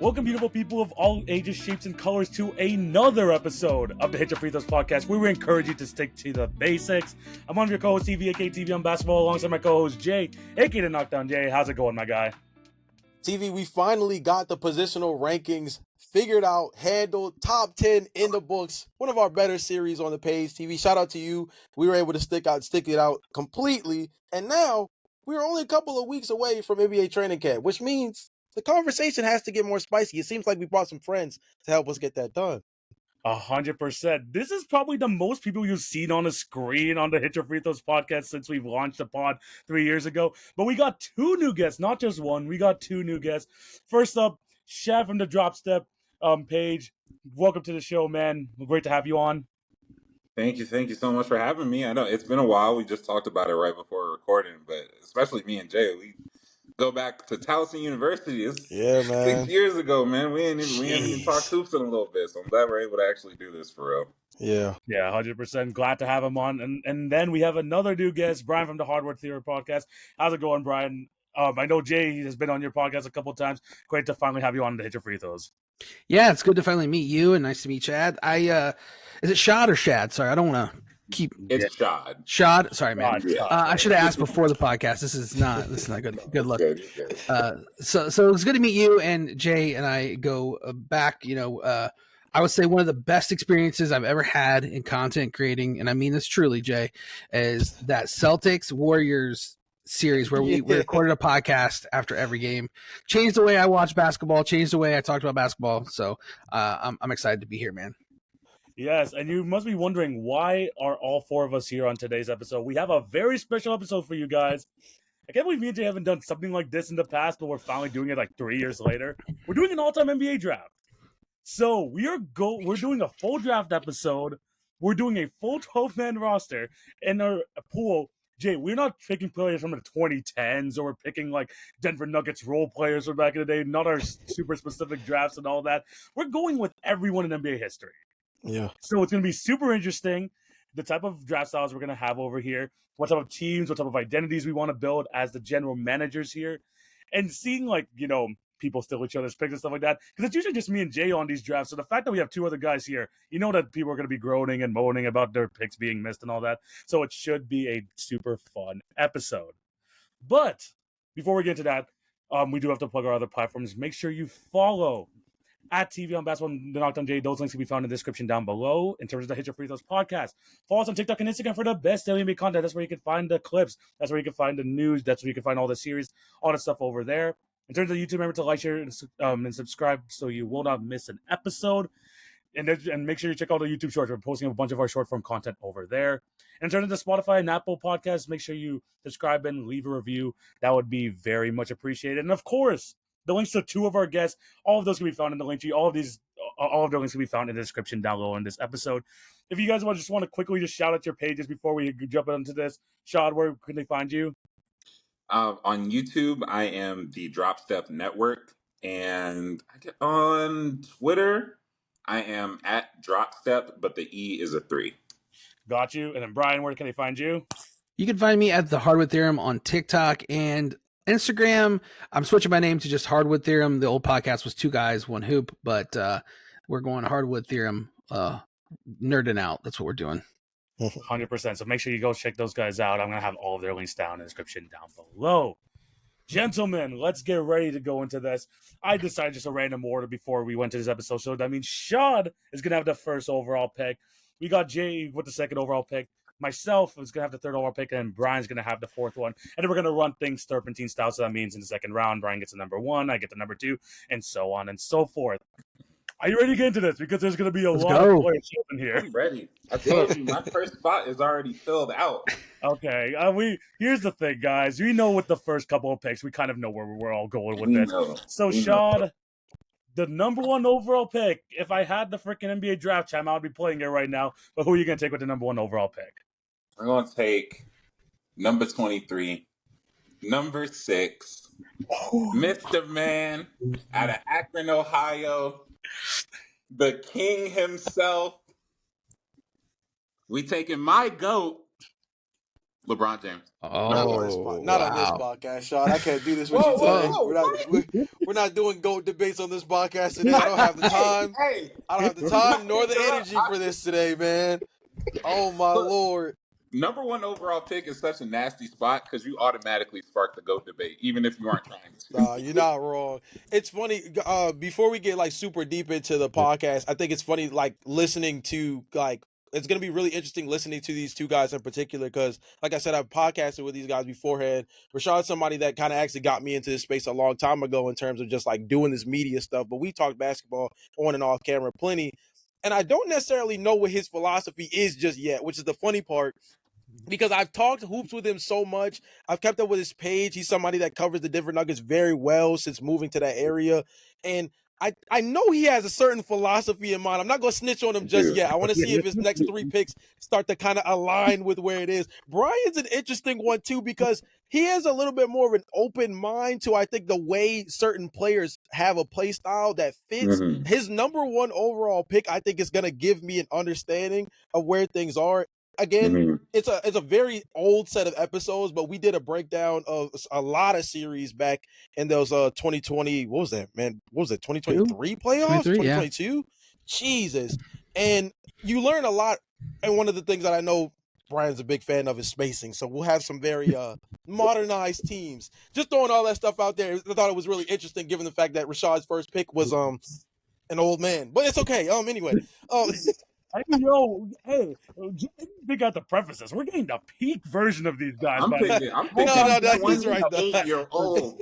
Welcome, beautiful people of all ages, shapes, and colors, to another episode of the Hit Your Free Throws podcast, where we encourage you to stick to the basics. I'm one of your co-hosts, TV, aka TV on basketball, alongside my co-host, Jay, aka the Knockdown Jay. How's it going, my guy? TV, we finally got the positional rankings figured out, handled, top 10 in the books. One of our better series on the page, TV. Shout out to you. We were able to stick it out completely. And now we're only a couple of weeks away from NBA training camp, which means the conversation has to get more spicy. It seems like we brought some friends to help us get that done. 100%. This is probably the most people you've seen on the screen on the Hit Your Free Throws podcast since we've launched the pod 3 years ago. But we got two new guests, not just one. We got two new guests. First up, Shad from the DropStep page. Welcome to the show, man. Great to have you on. Thank you so much for having me. I know it's been a while. We just talked about it right before recording, but especially me and Jay, we go back to Towson University. It's Yeah, man. 6 years ago, man. We haven't even talked hoops in a little bit, so I'm glad we're able to actually do this for real. Yeah, 100%. Glad to have him on. And then we have another new guest, Brian from the Hardwood Theorem podcast. How's it going, Brian? I know Jay has been on your podcast a couple of times. Great to finally have you on to Hit Your Free Throws. Yeah, it's good to finally meet you, and nice to meet Chad. Is it Shad or Shad? Sorry, I don't want to keep. It's Shad. Shad. Sorry, man. Yeah. I should have asked before the podcast. This is not good. Good luck. So it was good to meet you, and Jay and I go back. I would say one of the best experiences I've ever had in content creating, and I mean this truly, Jay, is that Celtics Warriors series where we recorded a podcast after every game. Changed the way I watch basketball, changed the way I talked about basketball. So I'm excited to be here, man. Yes, and you must be wondering, why are all four of us here on today's episode? We have a very special episode for you guys. I can't believe me and Jay haven't done something like this in the past, but we're finally doing it like 3 years later. We're doing an all-time NBA draft. So we're doing a full draft episode. We're doing a full 12-man roster in our pool. Jay, we're not picking players from the 2010s, or we're picking like Denver Nuggets role players from back in the day, not our super specific drafts and all that. We're going with everyone in NBA history. Yeah. So it's going to be super interesting, the type of draft styles we're going to have over here, what type of teams, what type of identities we want to build as the general managers here, and seeing people steal each other's picks and stuff like that. Because it's usually just me and Jay on these drafts. So the fact that we have two other guys here, that people are going to be groaning and moaning about their picks being missed and all that. So it should be a super fun episode. But before we get into that, we do have to plug our other platforms. Make sure you follow at TV on Basketball and the Knockdown J. Those links can be found in the description down below. In terms of the Hit Your Free Throws podcast, follow us on TikTok and Instagram for the best daily NBA content. That's where you can find the clips. That's where you can find the news. That's where you can find all the series, all the stuff over there. In terms of YouTube, remember to like, share, and subscribe so you will not miss an episode. And make sure you check out the YouTube shorts. We're posting a bunch of our short-form content over there. And in terms of the Spotify and Apple podcasts, make sure you subscribe and leave a review. That would be very much appreciated. And of course, the links to two of our guests, all of those can be found in the link tree. All of the links can be found in the description down below in this episode. If you guys want to quickly just shout out your pages before we jump into this, Shad, where can they find you? On YouTube, I am the DropStep Network, and on Twitter, I am at DropStep, but the E is a 3. Got you. And then Brian, where can they find you? You can find me at the Hardwood Theorem on TikTok and Instagram. I'm switching my name to just Hardwood Theorem. The old podcast was 2 Guys, 1 Hoop, but we're going Hardwood Theorem, nerding out. That's what we're doing. 100%. So make sure you go check those guys out. I'm going to have all of their links down in the description down below. Gentlemen, let's get ready to go into this. I decided just a random order before we went to this episode. So that means Shad is going to have the first overall pick. We got Jay with the second overall pick. Myself is going to have the third overall pick, and Brian's going to have the fourth one. And then we're going to run things serpentine style. So that means in the second round, Brian gets the number 1, I get the number 2, and so on and so forth. Are you ready to get into this? Because there's going to be a lot of players in here. I'm ready. I told you, my first spot is already filled out. Okay. Here's the thing, guys. We know with the first couple of picks, we kind of know where we're all going with this. So, Shad, the number 1 overall pick, if I had the freaking NBA draft time, I would be playing it right now. But who are you going to take with the number 1 overall pick? I'm going to take number 23, number 6, Mr. Man out of Akron, Ohio. The king himself. We taking my GOAT, LeBron James. Not on this Oh, not on this wow. podcast, Sean. I can't do this with you Whoa, today. whoa, We're not doing GOAT debates on this podcast today. I don't have the time. Hey, I don't have the do time not nor the interrupt. energy for this today, man. Oh my Look, Lord. number one overall pick is such a nasty spot because you automatically spark the GOAT debate, even if you aren't trying to. Nah, you're not wrong. It's funny. Before we get like super deep into the podcast, I think it's funny like listening to like it's gonna be really interesting listening to these two guys in particular because, like I said, I've podcasted with these guys beforehand. Rashad's somebody that kind of actually got me into this space a long time ago in terms of just like doing this media stuff. But we talked basketball on and off camera plenty, and I don't necessarily know what his philosophy is just yet, which is the funny part. Because I've talked hoops with him so much. I've kept up with his page. He's somebody that covers the Denver Nuggets very well since moving to that area. And I know he has a certain philosophy in mind. I'm not going to snitch on him just yet. I want to see if his next 3 picks start to kind of align with where it is. Brian's an interesting one, too, because he has a little bit more of an open mind to, I think, the way certain players have a play style that fits. Mhm. His number 1 overall pick, I think, is going to give me an understanding of where things are. Again, Mhm. it's a very old set of episodes, but we did a breakdown of a lot of series back in those 2020. What was that, man? What was it? 2023 playoffs? 23, yeah. 2022? Jesus. And you learn a lot. And one of the things that I know Brian's a big fan of is spacing. So we'll have some very modernized teams. Just throwing all that stuff out there. I thought it was really interesting given the fact that Rashad's first pick was an old man. But it's okay. Anyway. I know. Hey, they got the prefaces. We're getting the peak version of these guys. I'm picking No, he's right, though. 28-year-old.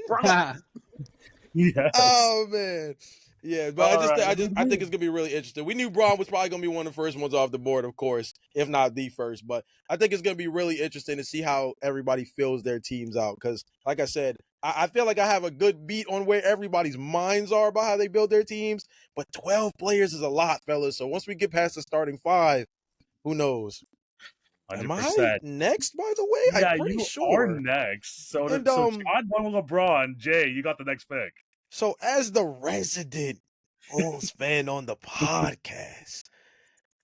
Yes. Oh man, yeah, but I think right. it's gonna be really interesting. We knew Braun was probably gonna be one of the first ones off the board, of course, if not the first. But I think it's gonna be really interesting to see how everybody fills their teams out. Because, like I said, I feel like I have a good beat on where everybody's minds are about how they build their teams. But 12 players is a lot, fellas. So once we get past the starting 5, who knows? 100%. Am I next, by the way? Yeah, I'm pretty you sure. are next. So, And, John won with LeBron. Jay, you got the next pick. So as the resident Bulls fan on the podcast,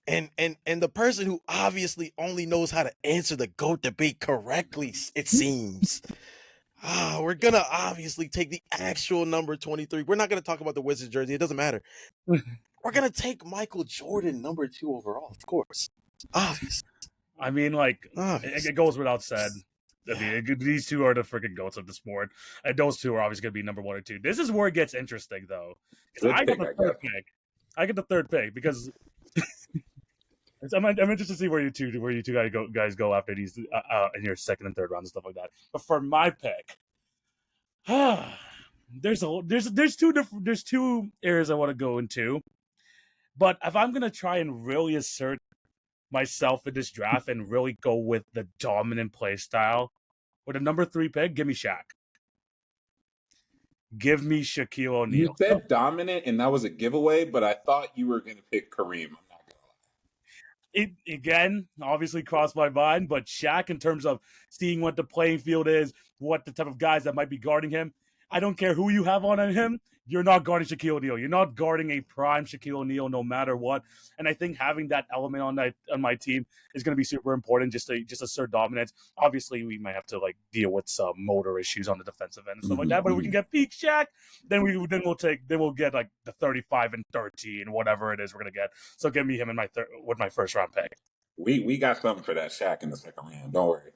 and the person who obviously only knows how to answer the GOAT debate correctly, it seems. We're gonna obviously take the actual number 23. We're not gonna talk about the Wizards jersey. It doesn't matter. We're gonna take Michael Jordan, number 2 overall, of course. Obviously. I mean, like, it goes without said. I mean, these two are the freaking goats of the sport. And those two are obviously going to be number 1 or 2. This is where it gets interesting, though. I get the third pick. I get the third pick because I'm interested to see where you two guys go after these in your second and third round and stuff like that. But for my pick, there's two areas I want to go into. But if I'm gonna try and really assert myself in this draft and really go with the dominant play style, with a number 3 pick, give me Shaq. Give me Shaquille O'Neal. You said dominant, and that was a giveaway, but I thought you were going to pick Kareem. I'm not gonna lie. It again obviously crossed my mind, but Shaq, in terms of seeing what the playing field is, what the type of guys that might be guarding him, I don't care who you have on him. You're not guarding Shaquille O'Neal. You're not guarding a prime Shaquille O'Neal no matter what. And I think having that element on my team is going to be super important just to assert dominance. Obviously, we might have to like deal with some motor issues on the defensive end and stuff like that. But if we can get peak Shaq, then we'll get like the 35 and 13, whatever it is we're going to get. So give me him in with my first round pick. We got something for that Shaq in the second round. Don't worry.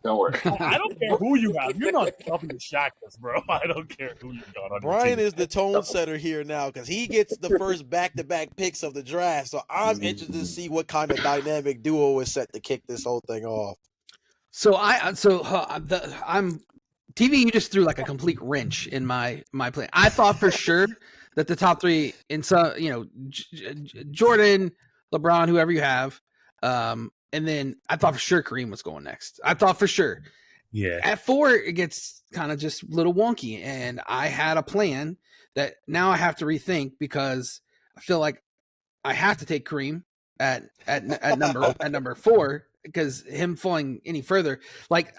Don't worry. I don't care who you have. You're not helping to Shaq this, bro. I don't care who you got on Brian your team. is the tone setter here now because he gets the first back-to-back picks of the draft. So I'm interested to see what kind of dynamic duo is set to kick this whole thing off. So I'm TV. You just threw like a complete wrench in my plan. I thought for sure that the top 3 in some, Jordan, LeBron, whoever you have, and then I thought for sure Kareem was going next. I thought for sure. Yeah. At 4, it gets kind of just a little wonky, and I had a plan that now I have to rethink because I feel like I have to take Kareem at number 4 because him falling any further. Like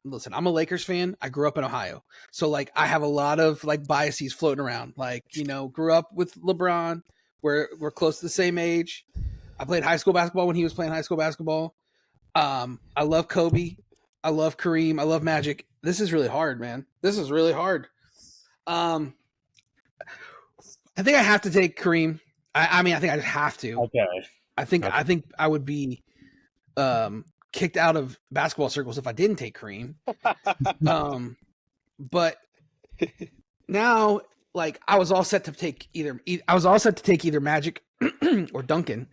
listen, I'm a Lakers fan. I grew up in Ohio, so like I have a lot of like biases floating around. Like grew up with LeBron. We're close to the same age. I played high school basketball when he was playing high school basketball. I love Kobe. I love Kareem. I love Magic. This is really hard, man. This is really hard. I think I have to take Kareem. I mean, I think I just have to. Okay. I think I would be kicked out of basketball circles if I didn't take Kareem. But now, like, I was all set to take either Magic or Duncan,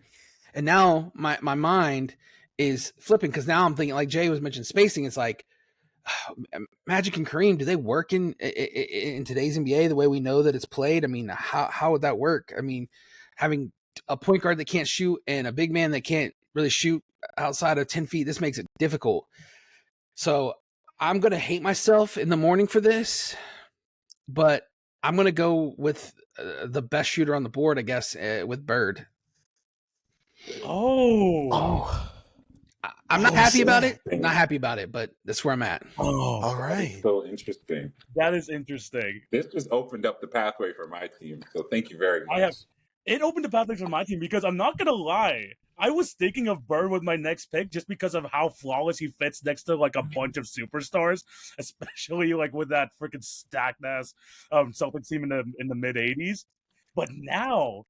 and now my mind is flipping because now I'm thinking, like Jay was mentioning spacing. It's like Magic and Kareem, do they work in today's NBA the way we know that it's played? I mean, how would that work? I mean, having a point guard that can't shoot and a big man that can't really shoot outside of 10 feet, this makes it difficult. So I'm going to hate myself in the morning for this, but I'm going to go with the best shooter on the board, I guess, with Bird. Oh. I'm not happy about it. Not happy about it, but that's where I'm at. Oh, all right. So interesting. That is interesting. This just opened up the pathway for my team. So thank you very much. It opened the pathway for my team because I'm not gonna lie. I was thinking of Bird with my next pick just because of how flawless he fits next to like a bunch of superstars, especially like with that freaking stacked ass Celtics team in the mid '80s. But now,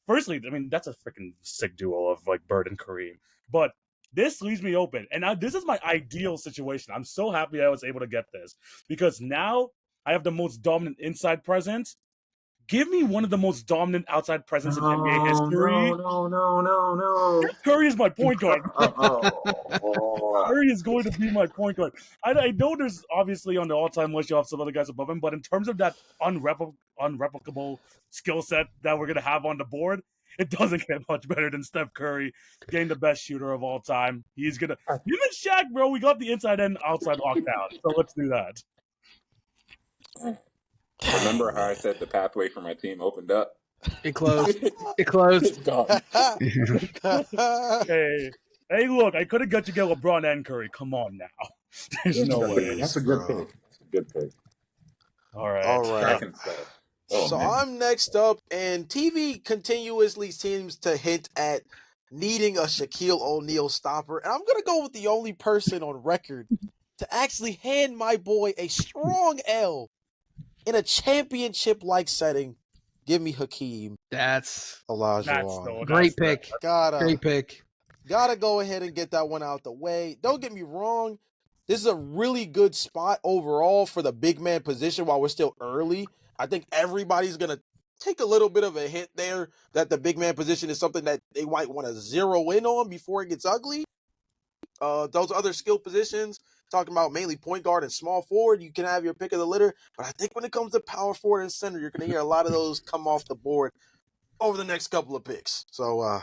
firstly, I mean that's a freaking sick duo of like Bird and Kareem. But this leaves me open, and this is my ideal situation. I'm so happy I was able to get this because now I have the most dominant inside presence. Give me one of the most dominant outside presence in NBA history. No. Curry is my point guard. Curry is going to be my point guard. I know there's obviously on the all-time list you have some other guys above him, but in terms of that unreplicable skill set that we're going to have on the board, it doesn't get much better than Steph Curry getting the best shooter of all time. He's going to... You and Shaq, bro, we got the inside and outside locked down, so let's do that. Remember how I said the pathway for my team opened up? It closed. It's gone. Hey, look, I could have got you get LeBron and Curry. Come on now. There's no way. That's a good pick. That's a good pick. All right. So man. I'm next up, and TV continuously seems to hint at needing a Shaquille O'Neal stopper, and I'm going to go with the only person on record to actually hand my boy a strong L in a championship-like setting. Give me Hakeem. That's Olajuwon. Great pick. Great pick. Gotta go ahead and get that one out the way. Don't get me wrong. This is a really good spot overall for the big man position while we're still early. I think everybody's going to take a little bit of a hint there that the big man position is something that they might want to zero in on before it gets ugly. Those other skill positions, talking about mainly point guard and small forward, you can have your pick of the litter. But I think when it comes to power forward and center, you're going to hear a lot of those come off the board over the next couple of picks. So,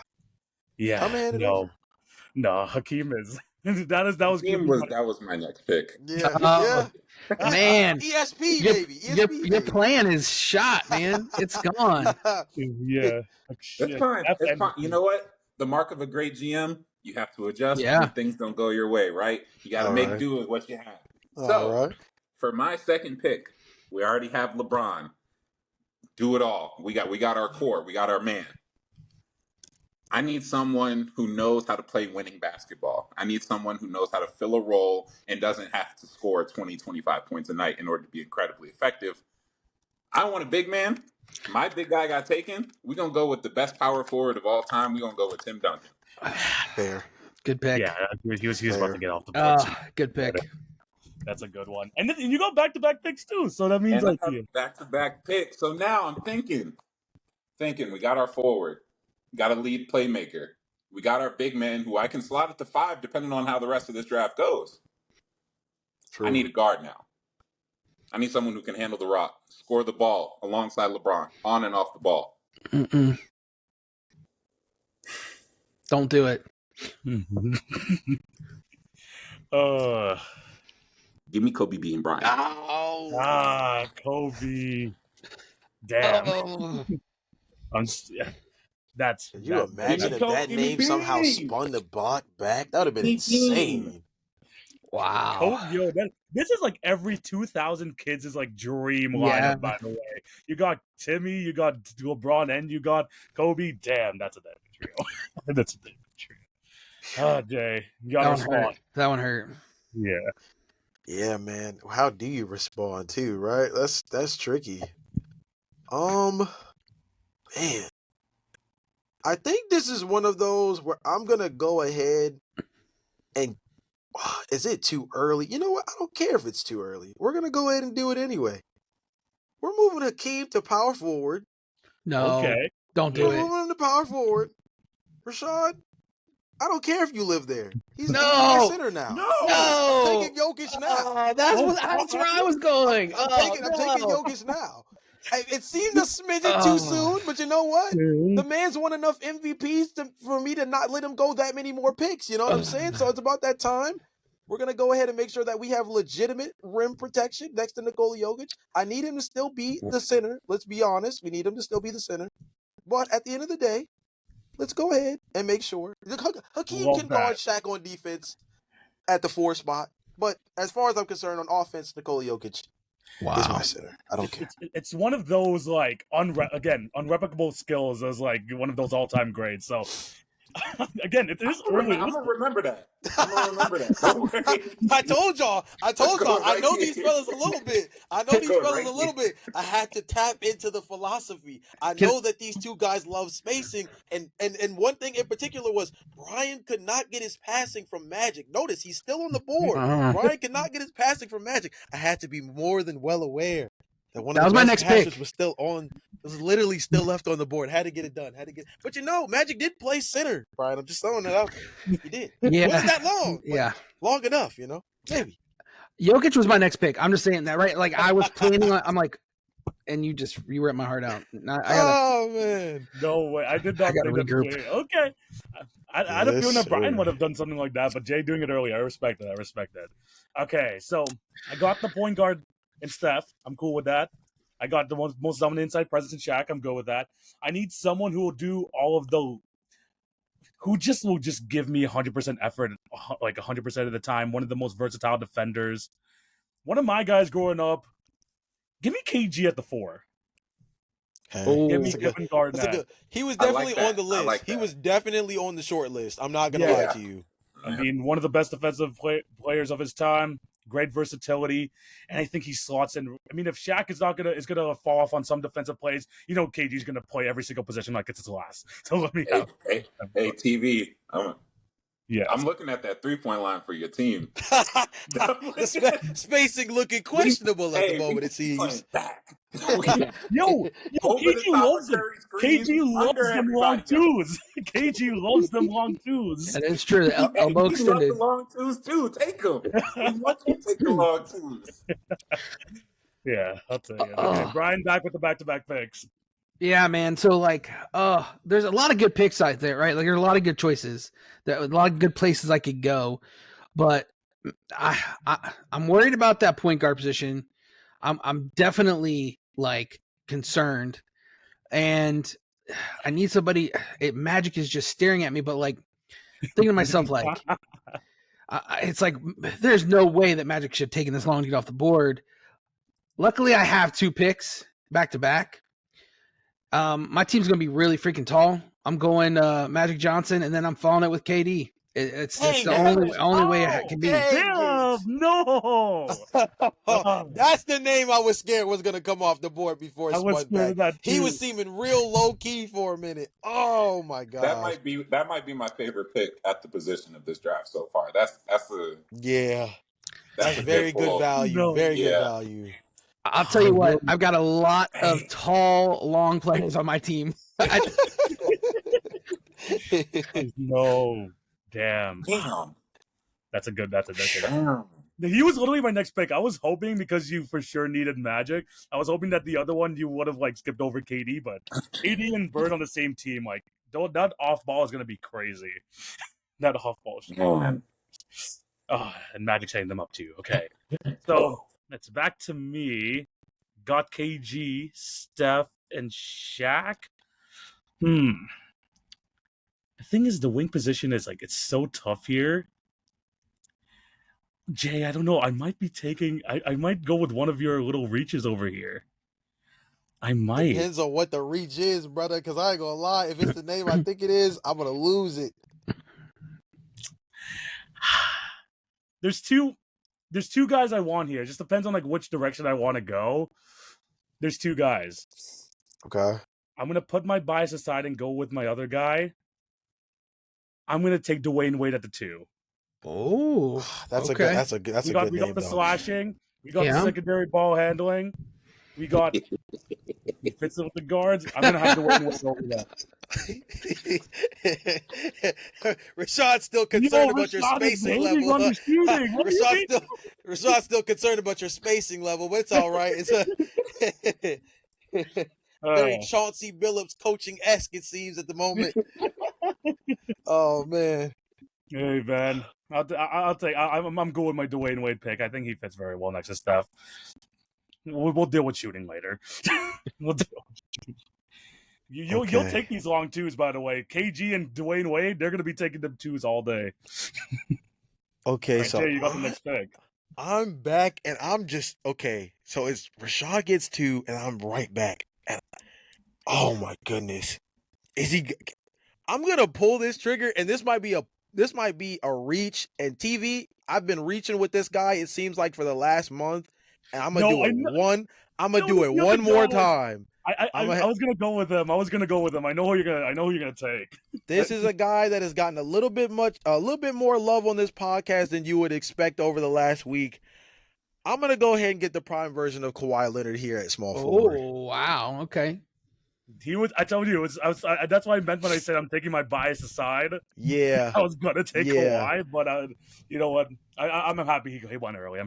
no, Hakeem is... That was my next pick. Yeah. Man, ESP baby. Your plan is shot, man. It's gone. Yeah, it's fine. It's fine. You know what? The mark of a great GM, you have to adjust when things don't go your way, right? You got to make do with what you have. For my second pick, we already have LeBron. Do it all. We got our core. We got our man. I need someone who knows how to play winning basketball. I need someone who knows how to fill a role and doesn't have to score 20, 25 points a night in order to be incredibly effective. I want a big man. My big guy got taken. We're going to go with the best power forward of all time. We're going to go with Tim Duncan. Fair. Good pick. Yeah, he was about to get off the board. Good pick. That's a good one. And you got back-to-back picks too, so that means back-to-back picks. So now I'm thinking we got our forward. Got a lead playmaker. We got our big man who I can slot at the 5 depending on how the rest of this draft goes. True. I need a guard now. I need someone who can handle the rock, score the ball alongside LeBron, on and off the ball. Don't do it. Give me Kobe Bean Bryant. Kobe. Damn. Can you imagine if that name somehow spun the block back? That would have been insane. Wow. This is like every 2000 kids' like dream lineup, by the way. You got Timmy, you got LeBron, and you got Kobe. Damn, that's a damn trio. That's a damn trio. Oh, Jay, you gotta respond. That one hurt. Yeah. Yeah, man. How do you respond too, right? That's tricky. Man. I think this is one of those where I'm gonna go ahead and is it too early? You know what? I don't care if it's too early. We're gonna go ahead and do it anyway. We're moving Hakeem to power forward. No, okay. Don't do We're it. moving him to power forward. Rashad, I don't care if you live there. He's my center now. No, I'm taking Jokic now. That's where I was going. I'm taking Jokic now. It seemed a smidgen too soon, but you know what? The man's won enough MVPs for me to not let him go that many more picks. You know what I'm saying? So it's about that time. We're going to go ahead and make sure that we have legitimate rim protection next to Nikola Jokic. I need him to still be the center. Let's be honest. We need him to still be the center. But at the end of the day, let's go ahead and make sure. Hakeem can guard Shaq on defense at the 4 spot. But as far as I'm concerned, on offense, Nikola Jokic is my center. I don't care. It's one of those, like, unreplicable skills as, like, one of those all-time grades. So, again, it is early. I'm going to remember that. Don't worry. I told y'all. I know these fellas a little bit. I had to tap into the philosophy. I know that these two guys love spacing. And one thing in particular was Brian could not get his passing from Magic. Notice, he's still on the board. Brian could not get his passing from Magic. I had to be more than well aware that one of the best passers was still on. It was literally still left on the board. Had to get it done. But you know, Magic did play center, Brian. I'm just throwing it out there. He did. Yeah. It wasn't that long. Yeah. Long enough, you know? Maybe. Jokic was my next pick. I'm just saying that, right? Like, I was planning on, I'm like, and you ripped my heart out. Oh, man. No way. I did not think regroup. Okay. I had a feeling that Brian would have done something like that, but Jay doing it early, I respect that. Okay, so I got the point guard in Steph. I'm cool with that. I got the most dominant inside presence in Shaq. I'm good with that. I need someone who will do all of the, who just will just give me 100% effort, like 100% of the time. One of the most versatile defenders. One of my guys growing up. Give me KG at the 4. Give me Kevin Garnett. He was definitely on the list. He was definitely on the short list. I'm not gonna lie to you. I mean, one of the best defensive players of his time. Great versatility, and I think he slots in. I mean, if Shaq is gonna fall off on some defensive plays, you know, KG's gonna play every single position like it's his last. So let me. Hey, TV. I'm looking at that 3-point line for your team. Spacing looking questionable at the moment, it seems. Yo, KG loves them. KG loves them long twos. KG loves them long twos. That is true. Elbow extended. The long twos too. Take them. We want you to take the long twos. Yeah, I'll tell you. Okay, Brian back with the back-to-back picks. Yeah, man. So, like, there's a lot of good picks out there, right? Like, there's a lot of good choices. There a lot of good places I could go, but I'm worried about that point guard position. I'm definitely like concerned, and I need somebody. Magic is just staring at me, but like thinking to myself, like, it's like there's no way that Magic should have taken this long to get off the board. Luckily, I have 2 picks back to back. My team's gonna be really freaking tall. I'm going Magic Johnson, and then I'm following it with KD. It's the only way it can be. Damn, no. That's the name I was scared was going to come off the board before it spun back. He was seeming real low key for a minute. Oh my god. That might be my favorite pick at the position of this draft so far. That's very good value. No. Very good value. I'll tell you what, I've got a lot of tall, long players on my team. No. Damn. That's a good. Damn. He was literally my next pick. I was hoping, because you for sure needed Magic, I was hoping that the other one you would have like skipped over KD, but KD and Bird on the same team, like that off ball is gonna be crazy. That off ball. And Magic setting them up too. Okay. So it's back to me. Got KG, Steph, and Shaq. The thing is, the wing position is like, it's so tough here. Jay, I don't know. I might be taking. I might go with one of your little reaches over here. I might. Depends on what the reach is, brother. Because I ain't gonna lie. If it's the name I think it is, I'm gonna lose it. There's two guys I want here. It just depends on like which direction I want to go. There's two guys. Okay. I'm gonna put my bias aside and go with my other guy. I'm gonna take Dwayne Wade at the 2. Oh, that's okay. a good name. We got the slashing. We got Yeah. the secondary ball handling. We got he fits it with the guards. I'm gonna have Dwayne Wade over that. Rashad's still concerned about your spacing level. Rashad's still concerned about your spacing level, but it's all right. It's a very Chauncey Billups coaching-esque, it seems, at the moment. Oh man. Hey man, I'll take. I'm good with my Dwayne Wade pick. I think he fits very well next to Steph. We'll deal with shooting later. We'll deal with You'll take these long twos, by the way. KG and Dwayne Wade, they're going to be taking them twos all day. Okay, right, so Jay, you got the next pick. I'm back, and I'm just okay. So it's Rashad gets 2, and I'm right back. And oh my goodness, is he? I'm gonna pull this trigger, and this might be a reach. And TV, I've been reaching with this guy. It seems like for the last month, and I'm gonna do it one more time. I was gonna go with him. I know who you're gonna take. This is a guy that has gotten a little bit more love on this podcast than you would expect over the last week. I'm gonna go ahead and get the prime version of Kawhi Leonard here at small forward. Oh wow, okay. I told you that's what I meant when I said I'm taking my bias aside. Yeah, I was gonna take Kawhi, but you know what? I'm happy he won early.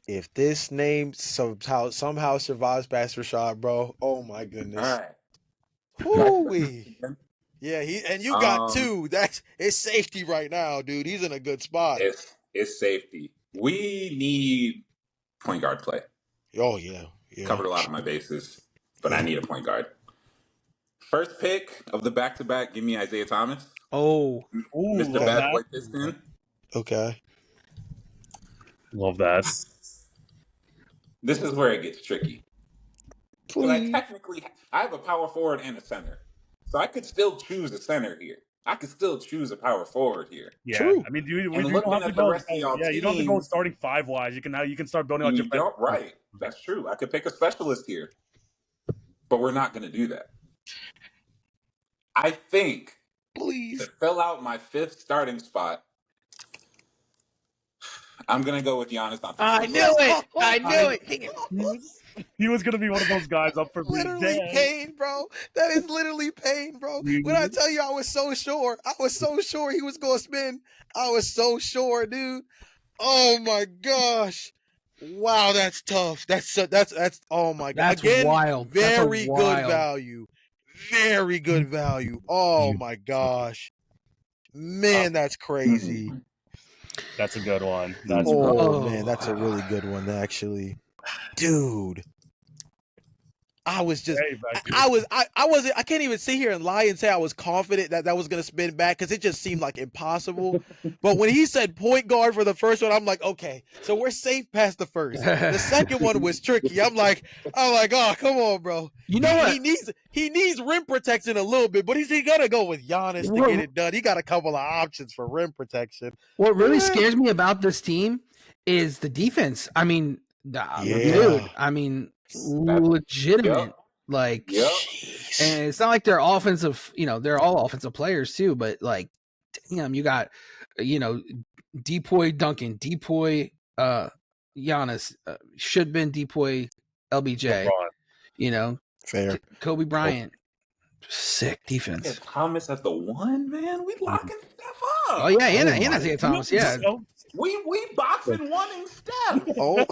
If this name somehow survives past Rashad, bro, oh my goodness. All right. Yeah, you got 2. It's safety right now, dude. He's in a good spot. It's safety. We need point guard play. Oh yeah. Covered a lot of my bases, but I need a point guard. First pick of the back-to-back, give me Isaiah Thomas. Oh, Mr. Bad Boy Piston. Okay. Love that. This is where it gets tricky. Please. I have a power forward and a center. So I could still choose a center here. I could still choose a power forward here. Yeah. True. I mean, you don't have to go starting 5-wise. You can start building out your bench. Right. That's true. I could pick a specialist here. But we're not going to do that. I think to fill out my 5th starting spot, I'm going to go with Giannis. I knew it. He was going to be one of those guys up for literally pain, bro. That is literally pain, bro. When I tell you I was so sure he was going to spin. I was so sure, dude. Oh my gosh. Wow, that's tough. That's oh my god. That's again, wild. Very good value. Very good value. Oh my gosh. Man, that's crazy. That's a good one. Man, that's a really good one, actually. Dude. I was just, I can't even sit here and lie and say I was confident that was going to spin back because it just seemed like impossible. But when he said point guard for the first one, I'm like, okay, so we're safe past the first. The second one was tricky. I'm like, oh, come on, bro. You know what? He needs rim protection a little bit, but he's going to go with Giannis to get it done. He got a couple of options for rim protection. What really scares me about this team is the defense. I mean, dude, legitimate. And it's not like they're offensive, they're all offensive players too, but like, damn, you got, Depoy Duncan, Depoy Giannis, should have been Depoy LBJ, fair. Kobe Bryant, sick defense. Thomas at the 1, man, we locking stuff up. Oh yeah, and Isaiah Thomas, yeah. We boxing 1 and Steph. Oh,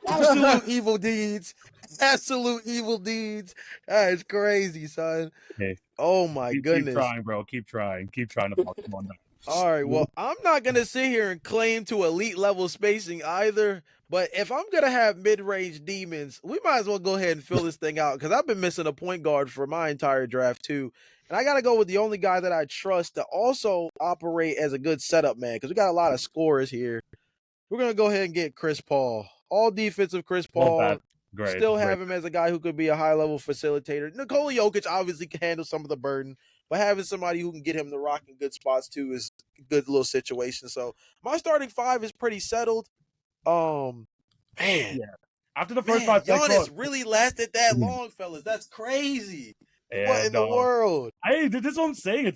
absolute evil deeds. Absolute evil deeds. That is crazy, son. Hey, oh my goodness. Keep trying, bro. Keep trying to box him on that. All right. Well, I'm not gonna sit here and claim to elite level spacing either. But if I'm gonna have mid-range demons, we might as well go ahead and fill this thing out because I've been missing a point guard for my entire draft too. And I got to go with the only guy that I trust to also operate as a good setup man because we got a lot of scorers here. We're going to go ahead and get Chris Paul. All defensive Chris Paul. Still have him as a guy who could be a high-level facilitator. Nikola Jokic obviously can handle some of the burden, but having somebody who can get him the rock in good spots too is a good little situation. So my starting five is pretty settled. Man. Yeah. After the first 5 picks, Giannis really lasted that long, fellas. That's crazy. What in the world? Hey, this is what I'm saying.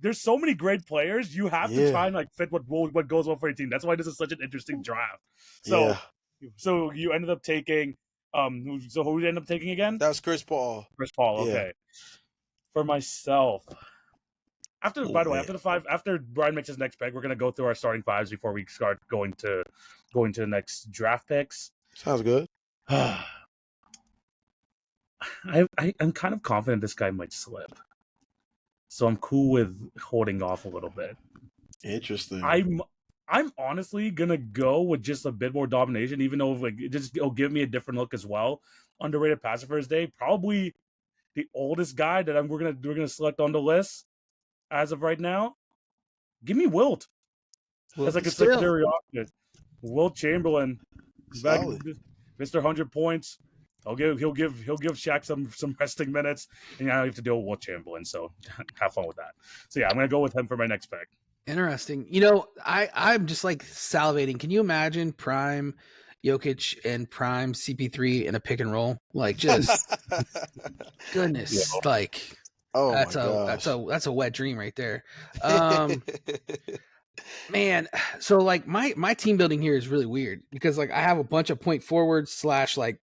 There's so many great players. You have to try and like fit what goes well for your team. That's why this is such an interesting draft. So, so you ended up taking so who did you end up taking again? That was Chris Paul. Chris Paul. Okay. For myself, after Brian makes his next pick, we're gonna go through our starting fives before we start going to the next draft picks. Sounds good. I'm kind of confident this guy might slip, so I'm cool with holding off a little bit. Interesting. I'm honestly gonna go with just a bit more domination, even though like it'll give me a different look as well. Underrated passer for his day, probably the oldest guy that we're gonna select on the list as of right now. Give me Wilt as like a secondary option. Wilt Chamberlain, back, Mr. 100 points. He'll give Shaq some resting minutes, and I have to deal with Wilt Chamberlain. So have fun with that. So yeah, I'm gonna go with him for my next pick. Interesting. I'm just like salivating. Can you imagine prime Jokic and prime CP3 in a pick and roll? Like just goodness, like that's a wet dream right there. Man, so like my team building here is really weird because like I have a bunch of point forwards / like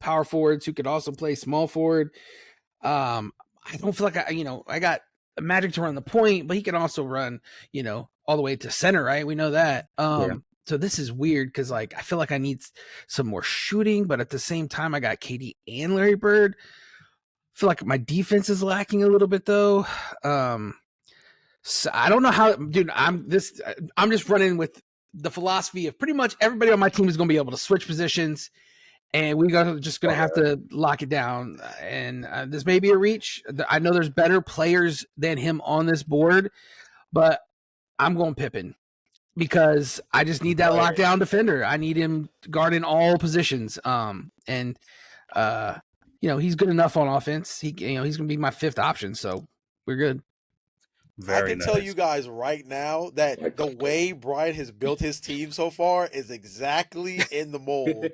power forwards who could also play small forward. I don't feel like I got Magic to run the point, but he can also run, all the way to center, right? We know that. So this is weird because like I feel like I need some more shooting, but at the same time I got KD and Larry Bird. I feel like my defense is lacking a little bit though. So I don't know how, dude. I'm just running with the philosophy of pretty much everybody on my team is going to be able to switch positions, and just going to have to lock it down. And this may be a reach. I know there's better players than him on this board, but I'm going Pippen because I just need that lockdown defender. I need him guarding all positions. He's good enough on offense. He's going to be my fifth option, so we're good. I can tell you guys right now that the way Brian has built his team so far is exactly in the mold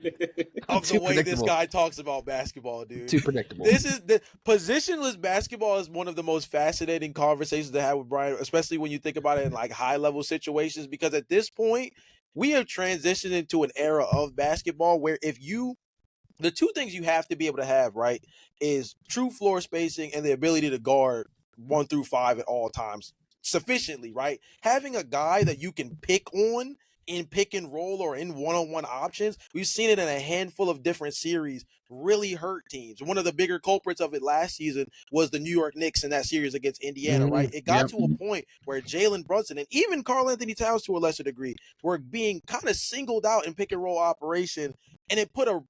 of the way this guy talks about basketball, dude. Too predictable. This is the positionless basketball is one of the most fascinating conversations to have with Brian, especially when you think about it in like high level situations, because at this point we have transitioned into an era of basketball where the two things you have to be able to have, right, is true floor spacing and the ability to guard 1 through 5 at all times sufficiently, right? Having a guy that you can pick on in pick and roll or in one-on-one options, we've seen it in a handful of different series, really hurt teams. One of the bigger culprits of it last season was the New York Knicks in that series against Indiana, right? It got to a point where Jalen Brunson and even Karl Anthony Towns to a lesser degree were being kind of singled out in pick and roll operation, and it put a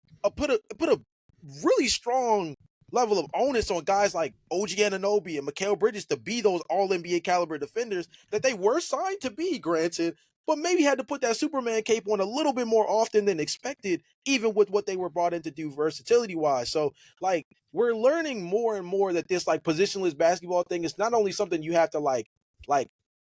really strong level of onus on guys like OG Anunoby and Mikal Bridges to be those all-NBA caliber defenders that they were signed to be, granted, but maybe had to put that Superman cape on a little bit more often than expected, even with what they were brought in to do versatility-wise. So, like, we're learning more and more that this, like, positionless basketball thing is not only something you have to, like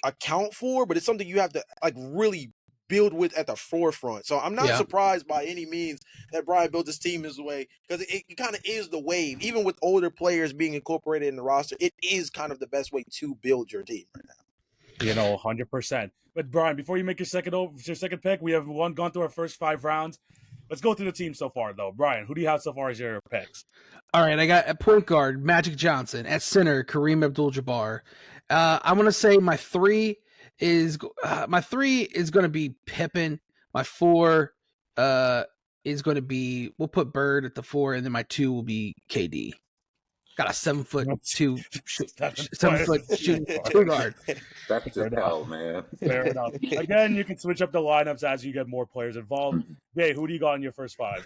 account for, but it's something you have to, like, really build with at the forefront. So I'm not surprised by any means that Brian built his team this way, because it kind of is the wave. Even with older players being incorporated in the roster, it is kind of the best way to build your team right now. 100%. But Brian, before you make your second pick, we have gone through our first 5 rounds. Let's go through the team so far, though. Brian, who do you have so far as your picks? All right, I got at point guard Magic Johnson, at center Kareem Abdul-Jabbar. I'm gonna say my 3 is going to be Pippen. My 4 is going to be, we'll put Bird at the 4, and then my 2 will be KD. Got a 7'2" shooting guard. That's just hell, man. Fair enough. Again, you can switch up the lineups as you get more players involved. Jay, who do you got in your first 5?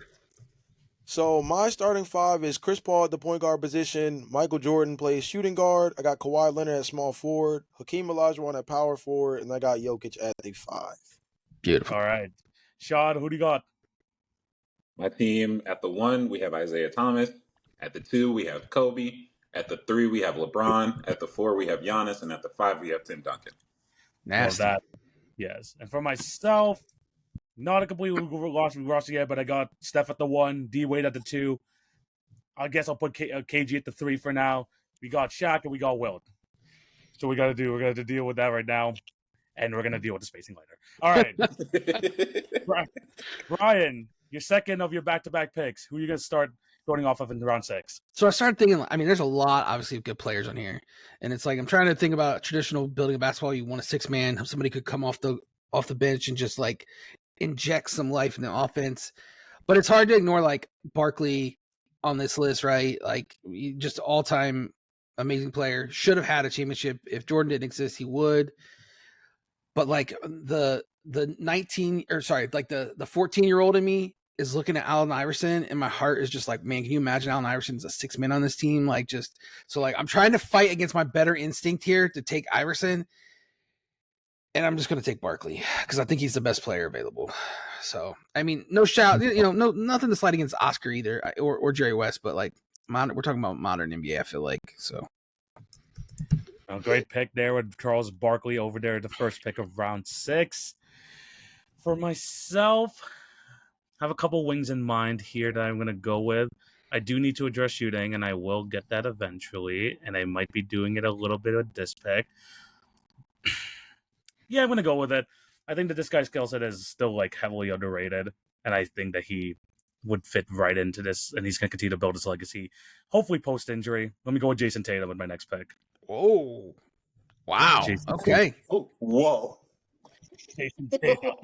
So my starting 5 is Chris Paul at the point guard position. Michael Jordan plays shooting guard. I got Kawhi Leonard at small forward. Hakeem Olajuwon at power forward. And I got Jokic at the 5. Beautiful. All right. Sean, who do you got? My team at the 1, we have Isaiah Thomas. At the 2, we have Kobe. At the 3, we have LeBron. At the 4, we have Giannis. And at the 5, we have Tim Duncan. Nasty. Love that. Yes. And for myself, not a completely lost roster yet, but I got Steph at the 1, D Wade at the 2. I guess I'll put KG at the 3 for now. We got Shaq and we got Wilt. So we're gonna have to deal with that right now, and we're gonna deal with the spacing later. All right, Brian, your second of your back-to-back picks. Who are you gonna start starting off of in round 6? So I started thinking, I mean, there's a lot, obviously, of good players on here. And it's like, I'm trying to think about traditional building of basketball. You want a 6-man, somebody could come off the bench and just like inject some life in the offense. But it's hard to ignore like Barkley on this list, right? Like just all-time amazing player. Should have had a championship. If Jordan didn't exist, he would. But like the 14-year-old in me is looking at Allen Iverson, and my heart is just like, man, can you imagine Allen Iverson's a 6-man on this team? Like, just so like I'm trying to fight against my better instinct here to take Iverson, and I'm just going to take Barkley because I think he's the best player available. So I mean, no shout, nothing to slide against Oscar either or Jerry West, but like we're talking about modern NBA. I feel like so. A great pick there with Charles Barkley over there, the first pick of round 6. For myself, I have a couple wings in mind here that I'm going to go with. I do need to address shooting, and I will get that eventually, and I might be doing it a little bit with this pick. Yeah, I'm going to go with it. I think that this guy's skill set is still like heavily underrated, and I think that he would fit right into this, and he's going to continue to build his legacy, hopefully post-injury. Let me go with Jason Tatum with my next pick. Whoa. Wow. Jason okay. Oh, whoa. Jason Tatum.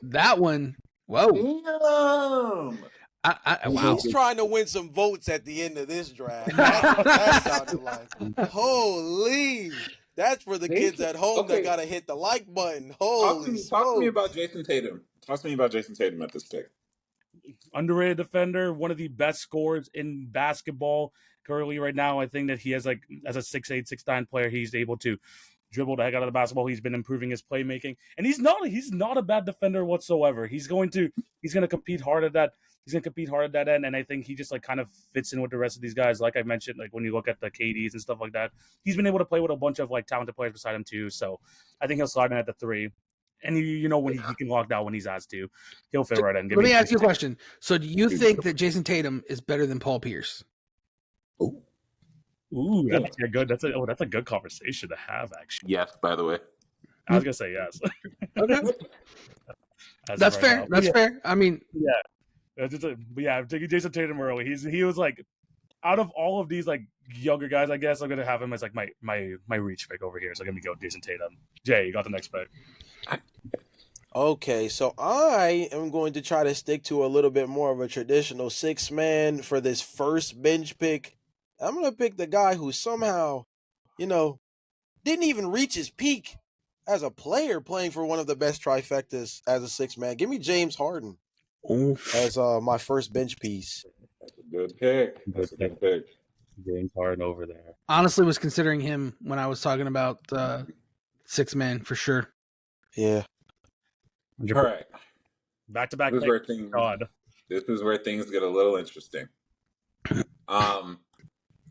That one. Whoa. Damn. Wow. He's trying to win some votes at the end of this draft. That sounded like. Holy. That's for the kids at home that got to hit the like button. Holy Talk to me about Jason Tatum. Talk to me about Jason Tatum at this pick. Underrated defender, one of the best scorers in basketball currently right now. I think that he has like, as a 6'8", 6'9" player, he's able to dribble the heck out of the basketball. He's been improving his playmaking, and he's not a bad defender whatsoever. He's going to compete hard at that. He's going to compete hard at that end, and I think he just like kind of fits in with the rest of these guys. Like I mentioned, like when you look at the KDs and stuff like that, he's been able to play with a bunch of like talented players beside him too. So I think he'll slide in at the 3. And when he can lock down when he's asked to, he'll fit right in. Let me ask you a question. So do you think that Jason Tatum is better than Paul Pierce? Ooh, that's a good conversation to have, actually. Yes, by the way. I was gonna say yes. Okay. That's fair. That's fair. I mean, but yeah, I'm taking Jason Tatum early. He was like, out of all of these like younger guys, I guess I'm gonna have him as like my reach pick over here. So I'm gonna go Jason Tatum. Jay, you got the next pick. Okay, so I am going to try to stick to a little bit more of a traditional 6-man for this first bench pick. I'm going to pick the guy who somehow, didn't even reach his peak as a player playing for one of the best trifectas as a 6-man. Give me James Harden as my first bench piece. That's a good pick. That's a good pick. James Harden over there. Honestly, was considering him when I was talking about 6-man for sure. Yeah. All right. Back-to-back. This is where things get a little interesting.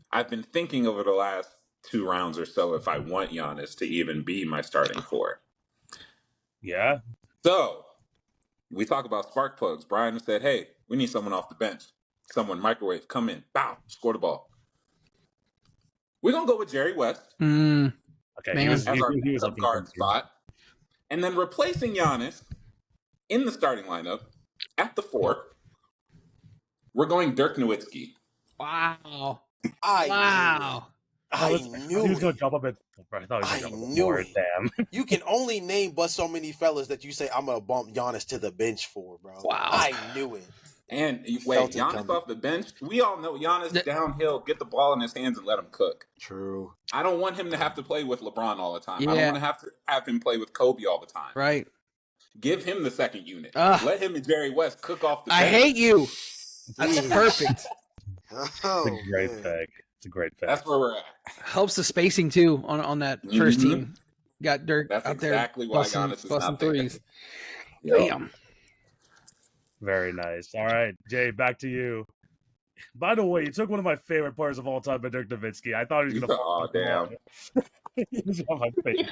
I've been thinking over the last 2 rounds or so if I want Giannis to even be my starting 4. Yeah. So we talk about spark plugs. Brian said, "Hey, we need someone off the bench. Someone microwave, come in, bow, score the ball." We're gonna go with Jerry West. Okay, he was our guard spot, and then replacing Giannis in the starting lineup at the 4. We're going Dirk Nowitzki. Wow. I knew he was going to jump a bit. I thought he was going to jump more. Damn. You can only name but so many fellas that you say I'm going to bump Giannis to the bench for, bro. Wow. I knew it. And wait, Giannis off the bench? We all know Giannis downhill, get the ball in his hands and let him cook. True. I don't want him to have to play with LeBron all the time. Yeah. I don't want to have him play with Kobe all the time. Right. Give him the second unit. Let him and Jerry West cook off the bench. I hate you. That's perfect. It's a great pick. It's a great pick. That's where we're at. Helps the spacing too on that first team. Got Dirk That's out there. Exactly why Giannis is not threes. Yep. Damn. Very nice. All right, Jay, back to you. By the way, you took one of my favorite players of all time, Dirk Nowitzki. I thought he was going to. Oh, damn. He's on my face.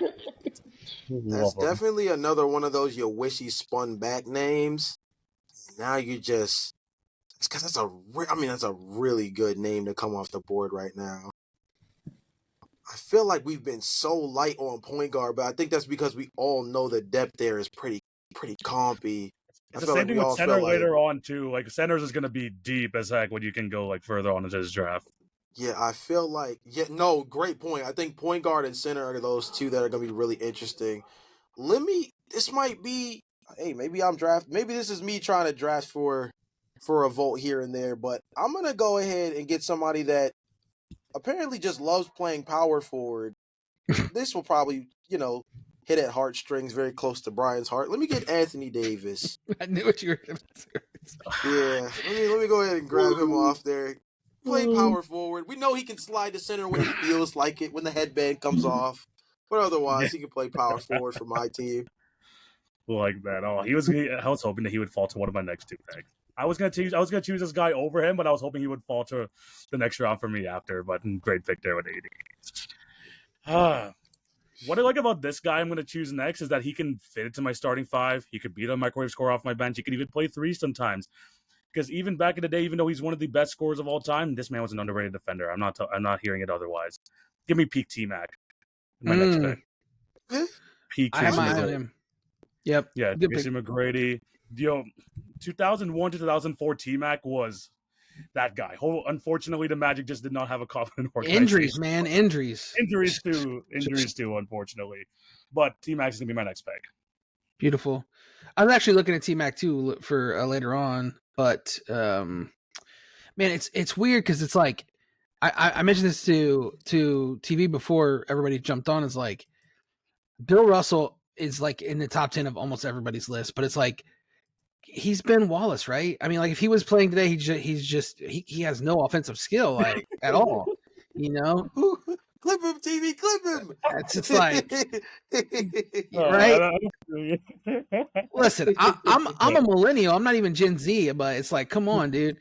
That's definitely another one of those you wish he spun back names. Now you just, because that's a really good name to come off the board right now. I feel like we've been so light on point guard, but I think that's because we all know the depth there is pretty compy. It's the same thing with center later on too. Like centers is going to be deep as heck when you can go like further on into this draft. Yeah, I feel like great point. I think point guard and center are those two that are going to be really interesting. This might be, hey, maybe this is me trying to draft for a vote here and there, but I'm going to go ahead and get somebody that apparently just loves playing power forward. This will probably, hit at heartstrings very close to Brian's heart. Let me get Anthony Davis. I knew what you were going to say. Yeah, let me go ahead and grab him off there. Play power forward. We know he can slide to center when he feels like it, when the headband comes off. But otherwise, he can play power forward for my team. Like that. Oh, I was hoping that he would fall to one of my next two picks. I was gonna choose this guy over him, but I was hoping he would fall to the next round for me after. But great pick there with 80. What I like about this guy I'm going to choose next is that he can fit into my starting five. He could beat a microwave scorer off my bench. He could even play three sometimes. Because even back in the day, even though he's one of the best scorers of all time, this man was an underrated defender. I'm not hearing it otherwise. Give me peak T-Mac. My next pick. Peak Tracy McGrady. Yep. Yeah, Tracy McGrady. 2001 to 2004 T-Mac was that guy. Unfortunately, the Magic just did not have a confident organization. Injuries, man. Injuries too, unfortunately. But T-Mac is going to be my next pick. Beautiful. I was actually looking at T-Mac too for later on, but man, it's weird because it's like I mentioned this to TV before everybody jumped on. Is like Bill Russell is like in the top 10 of almost everybody's list, but it's like he's Ben Wallace, right? I mean, like if he was playing today, he has no offensive skill like at all, Clip him, TV, clip him. It's just like, right? Listen, I'm a millennial. I'm not even Gen Z, but it's like, come on, dude.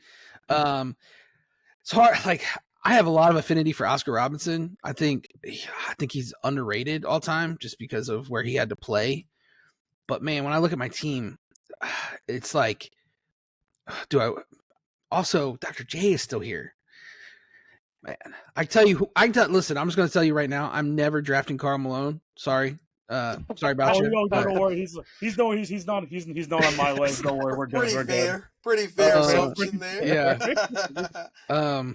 It's hard. Like, I have a lot of affinity for Oscar Robertson. I think he's underrated all time just because of where he had to play. But man, when I look at my team, it's like, Dr. J is still here. Man, listen, I'm just going to tell you right now, I'm never drafting Karl Malone. Sorry. Sorry about you. No, don't worry. He's not on my list. Don't worry. We're good. Pretty fair assumption there. Yeah.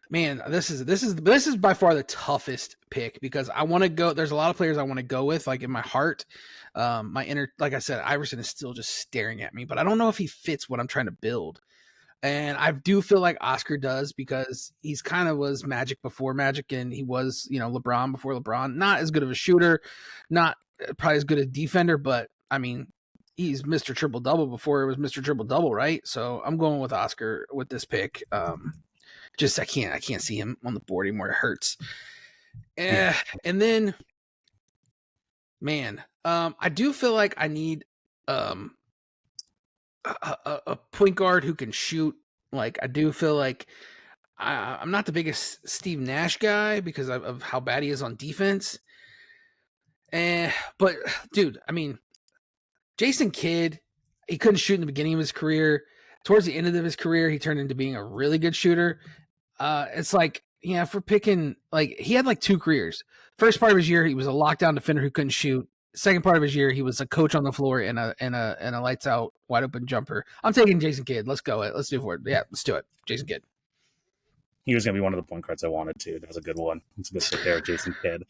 Man, this is by far the toughest pick because I want to go. There's a lot of players I want to go with, like in my heart. Like I said, Iverson is still just staring at me, but I don't know if he fits what I'm trying to build. And I do feel like Oscar does because he's kind of was Magic before Magic, and he was, LeBron before LeBron. Not as good of a shooter, not probably as good a defender, but I mean, he's Mr. Triple Double before it was Mr. Triple Double, right? So I'm going with Oscar with this pick. Just I can't see him on the board anymore. It hurts. And then, man, I do feel like I need a point guard who can shoot. Like I do feel like I'm not the biggest Steve Nash guy because of how bad he is on defense. But dude, I mean, Jason Kidd, he couldn't shoot in the beginning of his career. Towards the end of his career, he turned into being a really good shooter. It's like, for picking, like he had like two careers. First part of his year, he was a lockdown defender who couldn't shoot. Second part of his year, he was a coach on the floor and a lights out wide open jumper. I'm taking Jason Kidd. Let's go. Let's do it. Yeah, let's do it. Jason Kidd. He was gonna be one of the point guards I wanted to. That was a good one. It's a good pick there, Jason Kidd.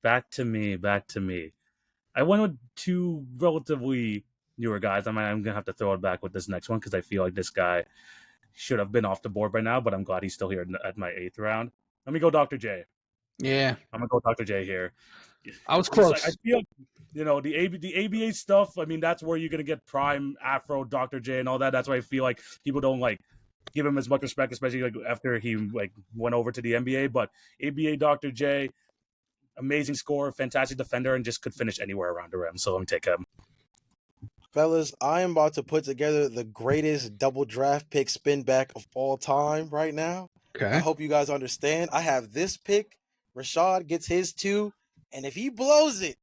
Back to me. I went with two relatively newer guys. I'm gonna have to throw it back with this next one because I feel like this guy should have been off the board by now, but I'm glad he's still here at my 8th round. Let me go Dr. J. Yeah. I'm going to go Dr. J here. I was close. I feel, the ABA stuff, I mean, that's where you're going to get prime Afro, Dr. J and all that. That's why I feel like people don't, give him as much respect, especially, after he, went over to the NBA. But ABA Dr. J, amazing scorer, fantastic defender, and just could finish anywhere around the rim. So let me take him. Fellas, I am about to put together the greatest double draft pick spin back of all time right now. Okay. I hope you guys understand. I have this pick. Rashad gets his too. And if he blows it,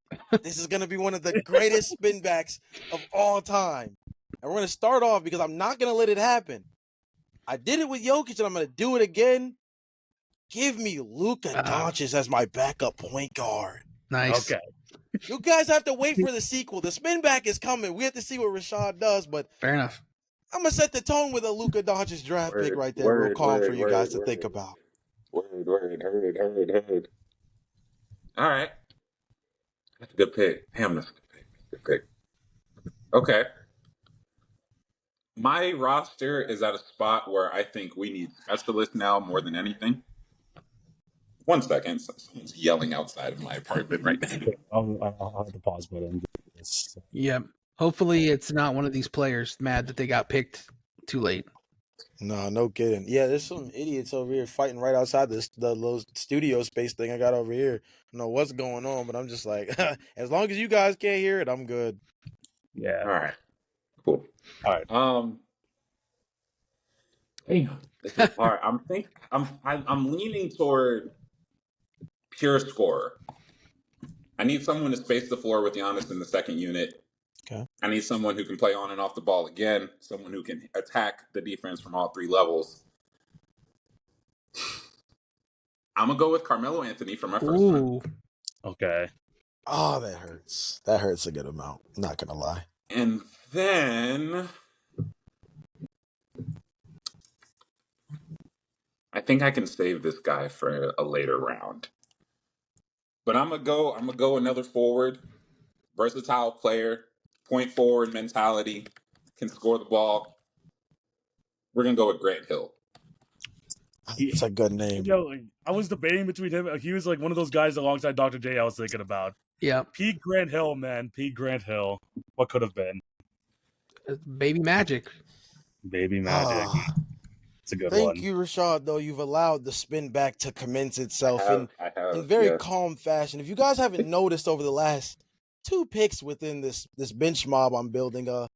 this is going to be one of the greatest spin backs of all time. And we're going to start off because I'm not going to let it happen. I did it with Jokic and I'm going to do it again. Give me Luka Doncic as my backup point guard. Nice. Okay. You guys have to wait for the sequel. The spin back is coming. We have to see what Rashad does, but fair enough. I'm gonna set the tone with a Luka Doncic draft pick right there, real calm for you guys to think about. Word. All right, that's a good pick. Damn, that's a good pick. Okay, my roster is at a spot where I think we need specialists now more than anything. 1 second. Someone's yelling outside of my apartment right now. I'll have the pause button. Yep. Hopefully it's not one of these players mad that they got picked too late. No kidding. Yeah, there's some idiots over here fighting right outside the little studio space thing I got over here. I don't know what's going on, but I'm just like, as long as you guys can't hear it, I'm good. Yeah. All right. Cool. All right. Damn. This is hard. I'm leaning toward pure scorer. I need someone to space the floor with Giannis in the second unit. Okay. I need someone who can play on and off the ball again, someone who can attack the defense from all 3 levels. I'm going to go with Carmelo Anthony for my first one. Okay. Oh, that hurts. That hurts a good amount. I'm not going to lie. And then I think I can save this guy for a later round. But I'm gonna go another forward, versatile player, point forward mentality, can score the ball. We're gonna go with Grant Hill. It's a good name. I was debating between him. He was like one of those guys alongside Dr. J I was thinking about. Yeah. Pete Grant Hill, man. Pete Grant Hill. What could have been? Baby Magic. Baby Magic. It's a good one. Thank you, Rashad, though. You've allowed the spin back to commence itself in very calm fashion. If you guys haven't noticed over the last 2 picks within this bench mob I'm building, there's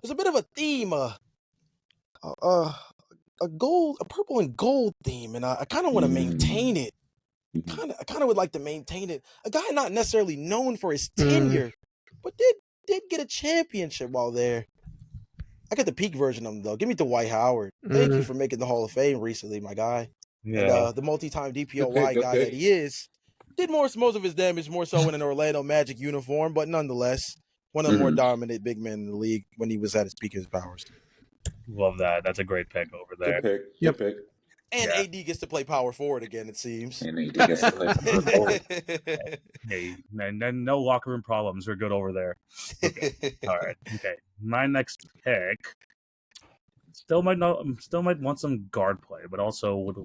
a bit of a theme, a purple and gold theme, and I kind of want to maintain it. I kind of would like to maintain it. A guy not necessarily known for his tenure, but did get a championship while there. I got the peak version of him, though. Give me Dwight Howard. Thank you for making the Hall of Fame recently, my guy. Yeah. And the multi-time DPOY guy that he is, did most of his damage more so in an Orlando Magic uniform, but nonetheless, one of the more dominant big men in the league when he was at his peak of his powers. Love that. That's a great pick over there. Good pick. And AD gets to play power forward again, it seems. And AD gets to play power forward. Hey, and no locker room problems. We're good over there. Okay. All right. Okay. My next pick still might want some guard play, but also would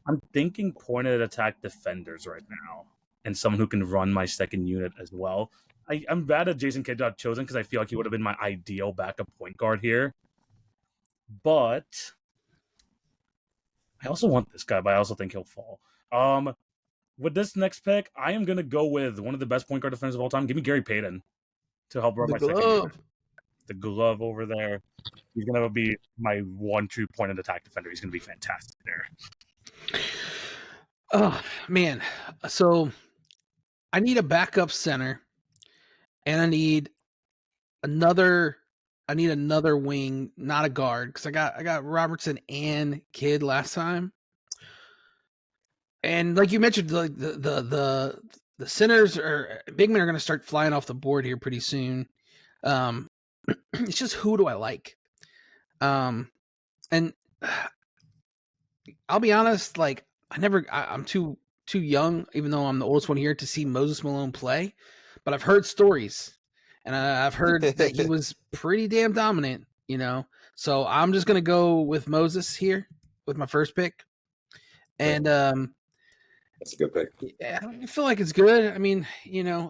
I'm thinking pointed attack defenders right now, and someone who can run my second unit as well. I'm bad at Jason Kidd got chosen because I feel like he would have been my ideal backup point guard here, but I also want this guy, but I also think he'll fall. With this next pick, I am going to go with one of the best point guard defenders of all time. Give me Gary Payton to help run my second unit. The glove over there. He's going to be my one true point of attack defender. He's going to be fantastic there. Oh, man. So I need a backup center, and I need another wing, not a guard, because I got Robertson and Kidd last time. And like you mentioned, like the centers or big men are going to start flying off the board here pretty soon. It's just, who do I like? And I'll be honest, like I'm too young, even though I'm the oldest one here, to see Moses Malone play. But I've heard stories, and I've heard that he was pretty damn dominant, So I'm just going to go with Moses here with my first pick. And that's a good pick. Yeah, I feel like it's good. I mean,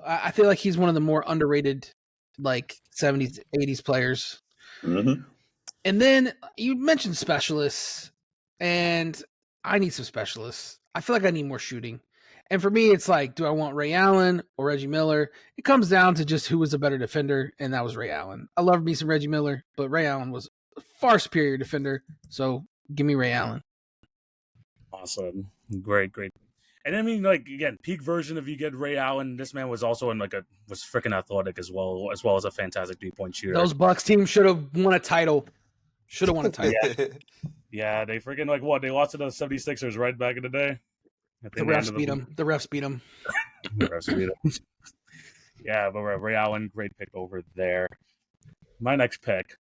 I feel like he's one of the more underrated, like 70s, 80s players. Mm-hmm. And then you mentioned specialists, and I need some specialists. I feel like I need more shooting. And for me, it's like, do I want Ray Allen or Reggie Miller? It comes down to just who was a better defender, and that was Ray Allen. I love me some Reggie Miller, but Ray Allen was a far superior defender. So give me Ray Allen. Awesome. Great. And I mean, like, again, peak version of you get Ray Allen. This man was also was freaking athletic as well as a fantastic 3-point shooter. Those Bucks teams should have won a title. Yeah, they freaking they lost to the 76ers right back in the day. The refs beat them. The refs beat them. Yeah, but Ray Allen, great pick over there. My next pick,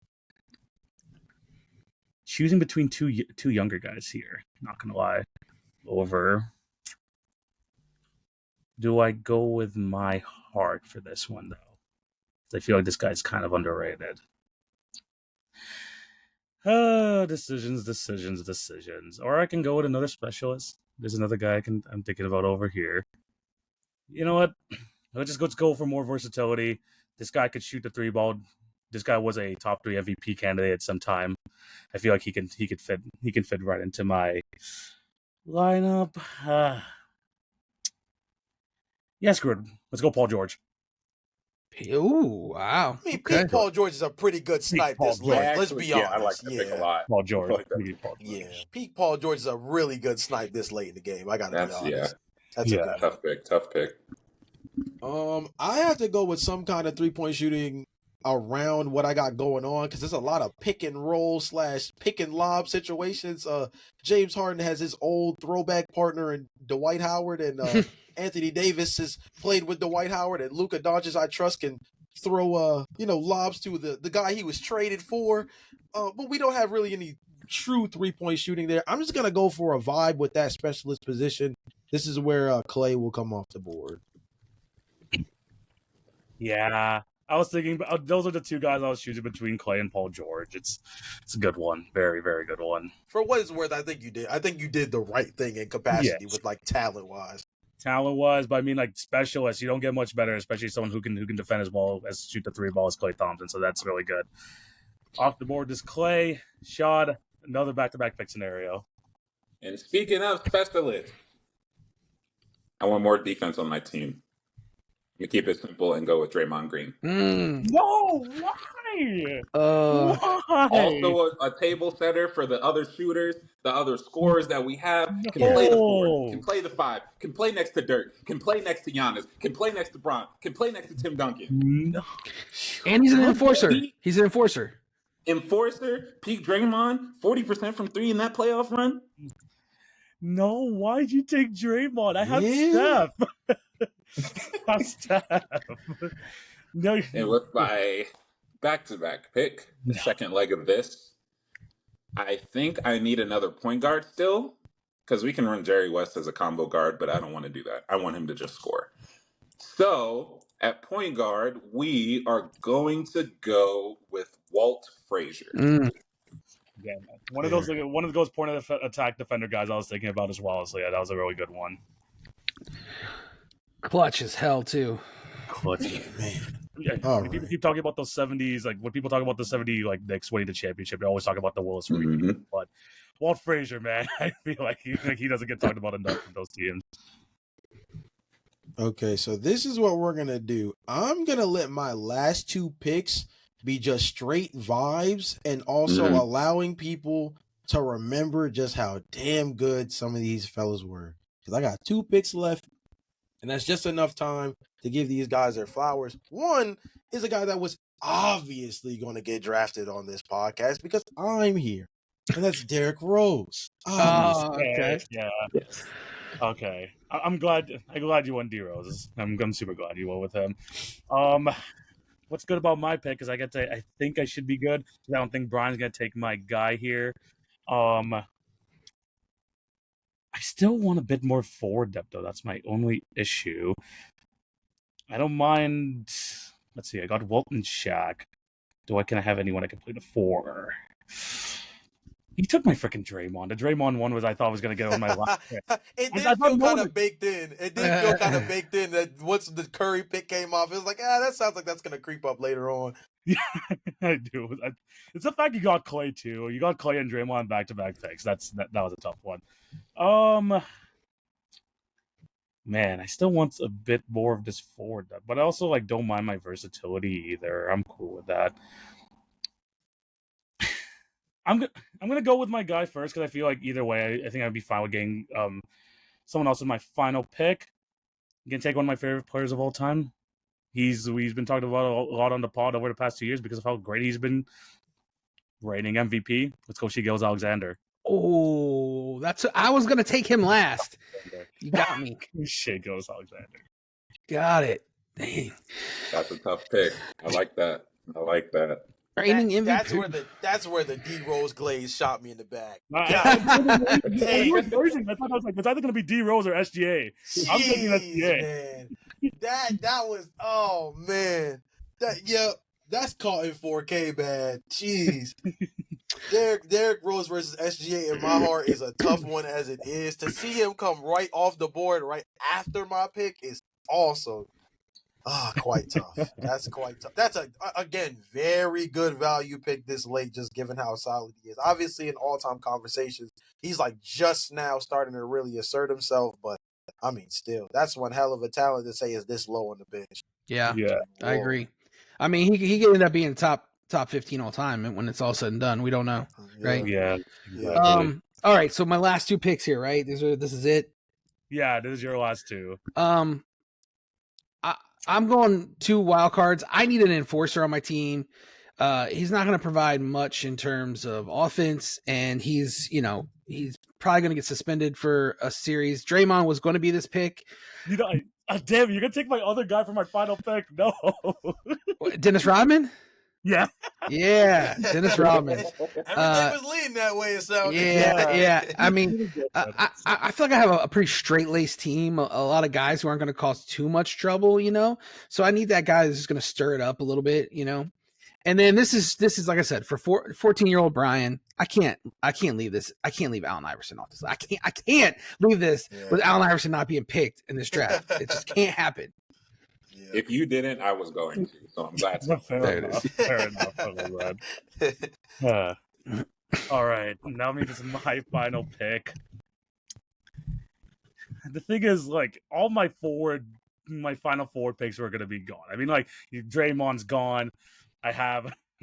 choosing between two younger guys here. Not gonna lie, do I go with my heart for this one though? I feel like this guy's kind of underrated. Decisions. Or I can go with another specialist. There's another guy I'm thinking about over here. You know what? Let's go for more versatility. This guy could shoot the 3 ball. This guy was a top 3 MVP candidate at some time. I feel like he could fit right into my lineup. Screw it. Let's go Paul George. Ooh, wow. I mean, Peak Paul George is a pretty good snipe this late. Let's be honest. I like that pick a lot. Paul George. Peak Paul George is a really good snipe this late in the game. I gotta be honest. That's a good tough pick. I have to go with some kind of 3-point shooting around what I got going on because there's a lot of pick and roll / pick and lob situations. James Harden has his old throwback partner in Dwight Howard, and Anthony Davis has played with Dwight Howard, and Luka Doncic, I trust, can throw lobs to the guy he was traded for. But we don't have really any true 3-point shooting there. I'm just gonna go for a vibe with that specialist position. This is where Clay will come off the board. Yeah, I was thinking those are the 2 guys I was choosing between Clay and Paul George. It's a good one, very very good one. For what it's worth, I think you did the right thing in capacity with talent wise. But I mean specialists, you don't get much better, especially someone who can defend as well as shoot the 3 ball as Klay Thompson. So that's really good. Off the board is Clay, Shad, another back-to-back pick scenario. And speaking of specialists, I want more defense on my team. Let me keep it simple and go with Draymond Green. No, why? Why? Also a table setter for the other shooters, the other scorers that we have. Can play the 4, can play the 5, can play next to Dirk, can play next to Giannis, can play next to Bron, can play next to Tim Duncan. No. And he's an enforcer. He's an enforcer. Peak Draymond, 40% from 3 in that playoff run. No, why'd you take Draymond? I have Steph. No. And with my back-to-back pick, the second leg of this, I think I need another point guard still, because we can run Jerry West as a combo guard, but I don't want to do that. I want him to just score. So at point guard, we are going to go with Walt Frazier. Yeah, one of those point of attack defender guys I was thinking about as well. So yeah, that was a really good one. Clutch as hell too. Clutch, man. Yeah, people keep talking about those 70s, when people talk about the 70 Knicks winning the championship, they always talk about the Willis Reed. But Walt Frazier, man, I feel like he doesn't get talked about enough from those teams. Okay, so this is what we're gonna do. I'm gonna let my last 2 picks be just straight vibes and also allowing people to remember just how damn good some of these fellas were. Because I got 2 picks left, and that's just enough time to give these guys their flowers. One is a guy that was obviously going to get drafted on this podcast because I'm here, and that's Derrick Rose. Okay. Yeah. Okay. I'm glad you won D Rose. I'm super glad you went with him. What's good about my pick is I think I should be good. I don't think Brian's gonna take my guy here. I still want a bit more forward depth though. That's my only issue. I don't mind. Let's see. I got Walton Shaq. Can I have anyone I can play the 4? He took my freaking Draymond. The Draymond one I thought was going to get on my last pick. It did feel kind of baked in. That once the Curry pick came off, it was like, that sounds like that's going to creep up later on. Yeah, I do. It's the fact you got Clay too. You got Clay and Draymond back-to-back picks. That was a tough one. man, I still want a bit more of this forward depth, but I also like don't mind my versatility either. I'm cool with that. I'm gonna go with my guy first because I feel like either way, I think I'd be fine with getting someone else in my final pick. I'm gonna take one of my favorite players of all time. He's been talked about a lot on the pod over the past 2 years because of how great he's been, reigning MVP. Let's go, Shai Alexander. Oh, I was gonna take him last. You got me. Shai Alexander. Got it. Dang. That's a tough pick. I like that. Reigning MVP. That's where the D Rose glaze shot me in the back. I thought I was like, it's either gonna be D Rose or SGA. Jeez, I'm taking SGA. Man. That was that's caught in 4K, man. Jeez. Derrick Rose versus SGA in my heart is a tough one as it is. To see him come right off the board right after my pick is awesome. Quite tough. That's quite tough. That's again very good value pick this late, just given how solid he is. Obviously, in all-time conversations, he's like just now starting to really assert himself. But I mean, still, that's one hell of a talent to say is this low on the bench. Yeah, I agree. I mean, he could end up being top 15 all time when it's all said and done. We don't know, right? Yeah. Exactly. All right. So my last two picks here, right? This is it. Yeah, this is your last two. I'm going 2 wild cards. I need an enforcer on my team. He's not going to provide much in terms of offense, and he's probably going to get suspended for a series. Draymond was going to be this pick. Damn, you're going to take my other guy for my final pick? No. Dennis Rodman? Yeah. Yeah, Dennis Rodman. Everything was leading that way, so yeah. I mean, I feel like I have a pretty straight-laced team, a lot of guys who aren't going to cause too much trouble, so I need that guy that's just going to stir it up a little bit, and then this is like I said, for 14-year-old Brian, I can't leave this. I can't leave Allen Iverson off this. I can't leave this with Allen Iverson not being picked in this draft. It just can't happen. If you didn't, I was going to. So I'm glad. Fair enough. All right, now this is my final pick. The thing is, like, all my final forward picks were gonna be gone. I mean, like, Draymond's gone.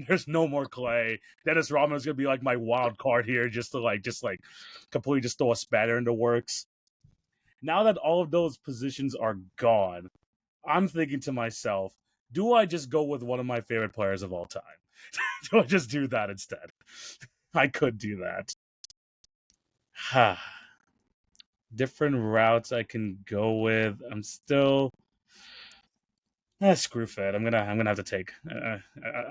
There's no more Clay. Dennis Rodman is gonna be like my wild card here, just to completely just throw a spatter in the works. Now that all of those positions are gone, I'm thinking to myself, do I just go with one of my favorite players of all time? Do I just do that instead? I could do that. Different routes I can go with. I'm still screw Fed. I'm gonna have to take.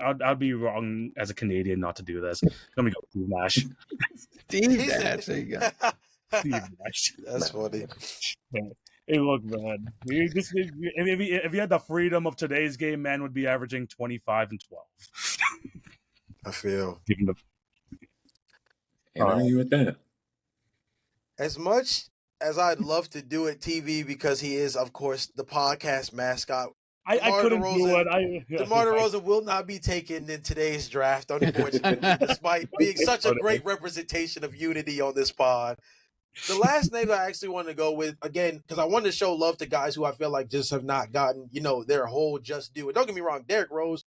I'd be wrong as a Canadian not to do this. Let me go Steve Nash. Steve Nash. There you go. Steve Nash. That's funny. Hey, look, man. If you had the freedom of today's game, man would be averaging 25 and 12. I feel. Can't argue with that. As much as I'd love to do it TV because he is, of course, the podcast mascot. I couldn't do it. DeMar DeRozan will not be taken in today's draft, unfortunately, despite being such a great representation of unity on this pod. The last name I actually wanted to go with, again, because I wanted to show love to guys who I feel like just have not gotten, their whole just due. And don't get me wrong, Derrick Rose,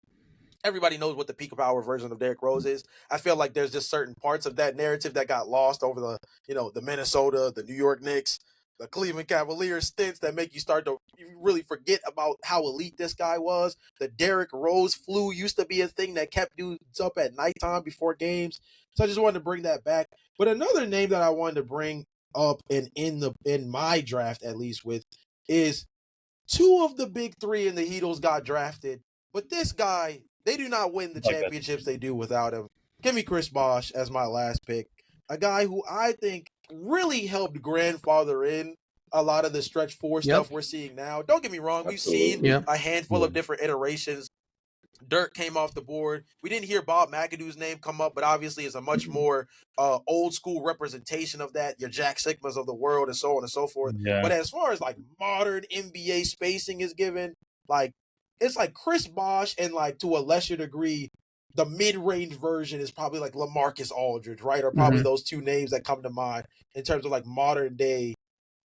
everybody knows what the peak power version of Derrick Rose is. I feel like there's just certain parts of that narrative that got lost over the Minnesota, the New York Knicks, the Cleveland Cavaliers stints that make you start to really forget about how elite this guy was. The Derrick Rose flu used to be a thing that kept dudes up at nighttime before games. So I just wanted to bring that back. But another name that I wanted to bring up in my draft, at least, with is 2 of the big 3 in the Heatles got drafted. But this guy, they do not win the championships they do without him. Give me Chris Bosh as my last pick. A guy who I think really helped grandfather in a lot of the stretch 4 stuff we're seeing now. Don't get me wrong. We've seen a handful of different iterations. Dirk came off the board. We didn't hear Bob McAdoo's name come up, but obviously it's a much more old school representation of that. Your Jack Sigmas of the world and so on and so forth. Yeah. But as far as like modern NBA spacing is given, like it's like Chris Bosh and like to a lesser degree, the mid-range version is probably like LaMarcus Aldridge, right? Or probably those 2 names that come to mind in terms of like modern day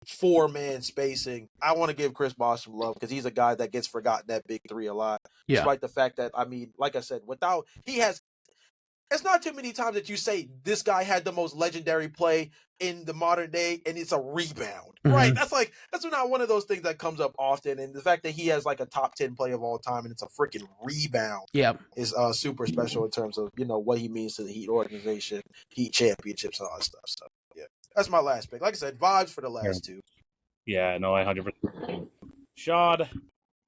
4-man spacing. I want to give Chris Bosh some love because he's a guy that gets forgotten at Big Three a lot. Yeah. Despite the fact that, I mean, like I said, it's not too many times that you say this guy had the most legendary play in the modern day and it's a rebound, right? That's not one of those things that comes up often. And the fact that he has like a top 10 play of all time and it's a freaking rebound is super special in terms of, what he means to the Heat organization, Heat championships and all that stuff. So, yeah, that's my last pick. Like I said, vibes for the last two. Yeah, no, I 100%. Shad,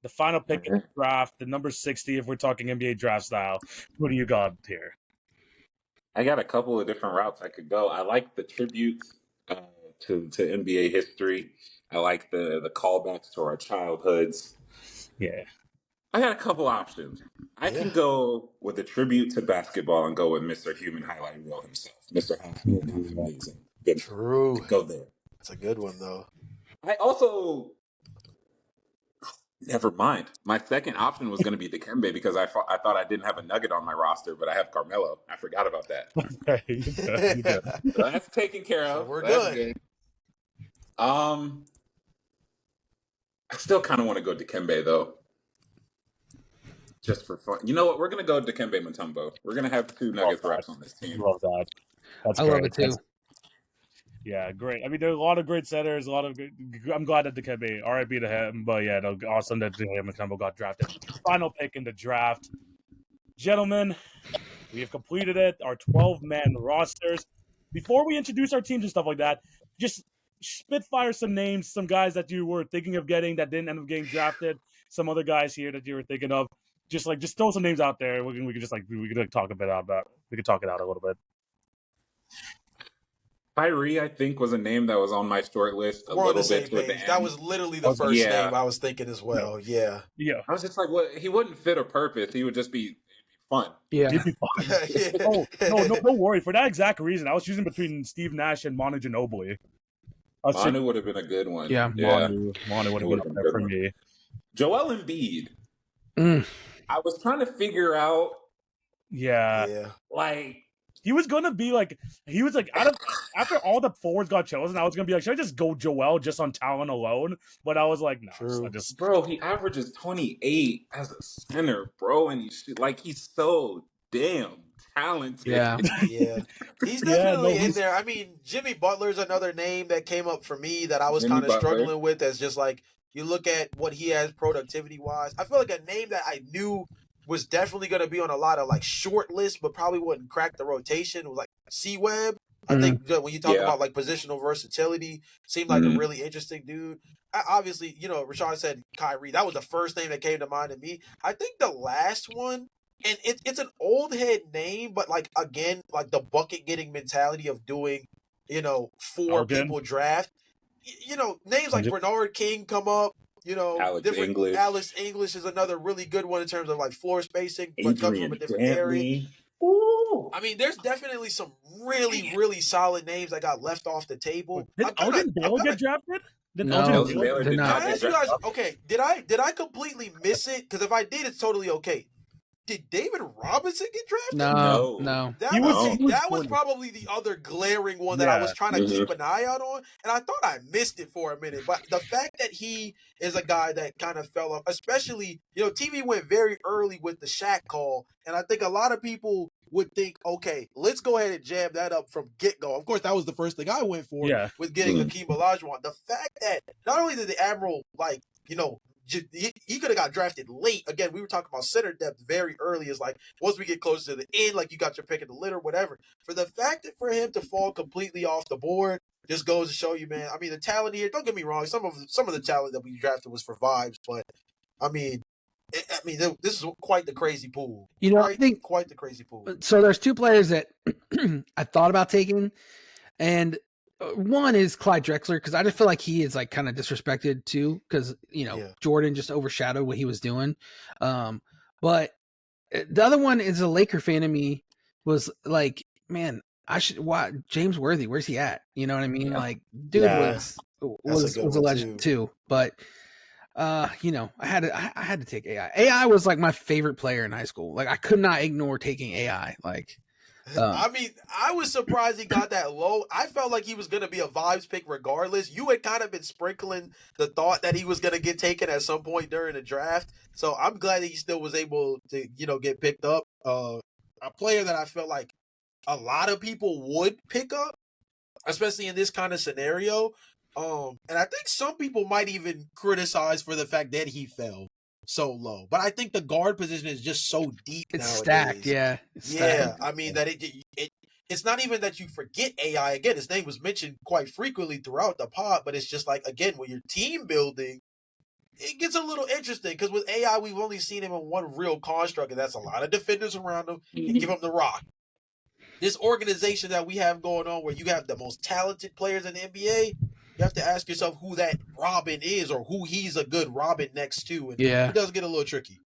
the final pick in the draft, the number 60, if we're talking NBA draft style. Who do you got here? I got a couple of different routes I could go. I like the tributes to NBA history. I like the callbacks to our childhoods. Yeah. I got a couple options. I can go with a tribute to basketball and go with Mr. Human Highlight Reel himself. Mr. Half Amazing. True. Go there. That's a good one, though. I also... Never mind. My second option was going to be Dikembe because I thought I didn't have a nugget on my roster, but I have Carmelo. I forgot about that. Okay. So that's taken care of. So we're good. I still kind of want to go Dikembe though, just for fun. You know what? We're going to go Dikembe Mutombo. We're going to have 2 Nuggets reps on this team. Love that. I love it too. Yeah, great. I mean, there's a lot of great centers, a lot of good. I'm glad that Dikembe, RIP to him, but yeah, awesome that Mutombo got drafted. Final pick in the draft. Gentlemen, we have completed it, our 12-man rosters. Before we introduce our teams and stuff like that, just spitfire some names, some guys that you were thinking of getting that didn't end up getting drafted, some other guys here that you were thinking of. Just throw some names out there. We can talk a bit about. We can talk it out a little bit. Kyrie, I think, was a name that was on my short list a little bit toward the end. That was literally the first name I was thinking as well. Yeah. I was just like, well, he wouldn't fit a purpose. He would just be fun. Yeah. He'd be fun. No worry. For that exact reason, I was choosing between Steve Nash and Manu Ginobili. Manu would have been a good one. Yeah. Manu would have been up there for me. Joel Embiid. I was trying to figure out. Yeah. Like. He was gonna be after all the forwards got chosen, I was gonna be like, should I just go Joel just on talent alone? But I was like, no. Bro, he averages 28 as a center, bro, and he's so damn talented. Yeah. He's definitely in there. I mean, Jimmy Butler's another name that came up for me that I was kind of struggling with as just like you look at what he has productivity wise. I feel like a name that I knew was definitely going to be on a lot of like short lists, but probably wouldn't crack the rotation. It was like C-Web. I think when you talk about like positional versatility, seemed like a really interesting dude. Obviously, Rashad said Kyrie. That was the first name that came to mind to me. I think the last one, and it's an old head name, but like again, like the bucket getting mentality of doing, 4 people draft. Names like Bernard King come up. Alex English is another really good one in terms of like floor spacing, but comes from a different area. Ooh. I mean, there's definitely some really, really solid names that got left off the table. Did Elgin Baylor get drafted? Elgin Baylor did not get drafted. Okay, did I completely miss it? Because if I did, it's totally okay. Did David Robinson get drafted? No. That was probably the other glaring one that I was trying to keep an eye out on, and I thought I missed it for a minute. But the fact that he is a guy that kind of fell off, especially, TV went very early with the Shaq call, and I think a lot of people would think, okay, let's go ahead and jam that up from get-go. Of course, that was the first thing I went for with getting Hakeem Olajuwon. The fact that not only did the Admiral, he could have got drafted late. Again, we were talking about center depth very early. Is like once we get closer to the end, like you got your pick of the litter, whatever. For the fact that for him to fall completely off the board just goes to show you, man. I mean, the talent here. Don't get me wrong. Some of the talent that we drafted was for vibes, but I mean, this is quite the crazy pool. I think quite the crazy pool. So there's 2 players that I thought about taking, and one is Clyde Drexler, because I just feel like he is like kind of disrespected too, because Jordan just overshadowed what he was doing. But the other one is a Laker fan of me was like, man, I should watch James Worthy. Where's he at? You know what I mean? Yeah. Like, dude was a legend too. But I had to take AI. AI was like my favorite player in high school. Like I could not ignore taking AI. Like I mean, I was surprised he got that low. I felt like he was going to be a vibes pick regardless. You had kind of been sprinkling the thought that he was going to get taken at some point during the draft. So I'm glad that he still was able to, get picked up. A player that I felt like a lot of people would pick up, especially in this kind of scenario. And I think some people might even criticize for the fact that he fell so low. But I think the guard position is just so deep It's nowadays. stacked, yeah. Stacked. I mean that it's not even that you forget AI. Again, his name was mentioned quite frequently throughout the pod, but it's just like, again, when you're team building, it gets a little interesting because with AI, we've only seen him in one real construct, and that's a lot of defenders around him and give him the rock. This organization that we have going on where you have the most talented players in the NBA, you have to ask yourself who that Robin is or who he's a good Robin next to. And it does get a little tricky.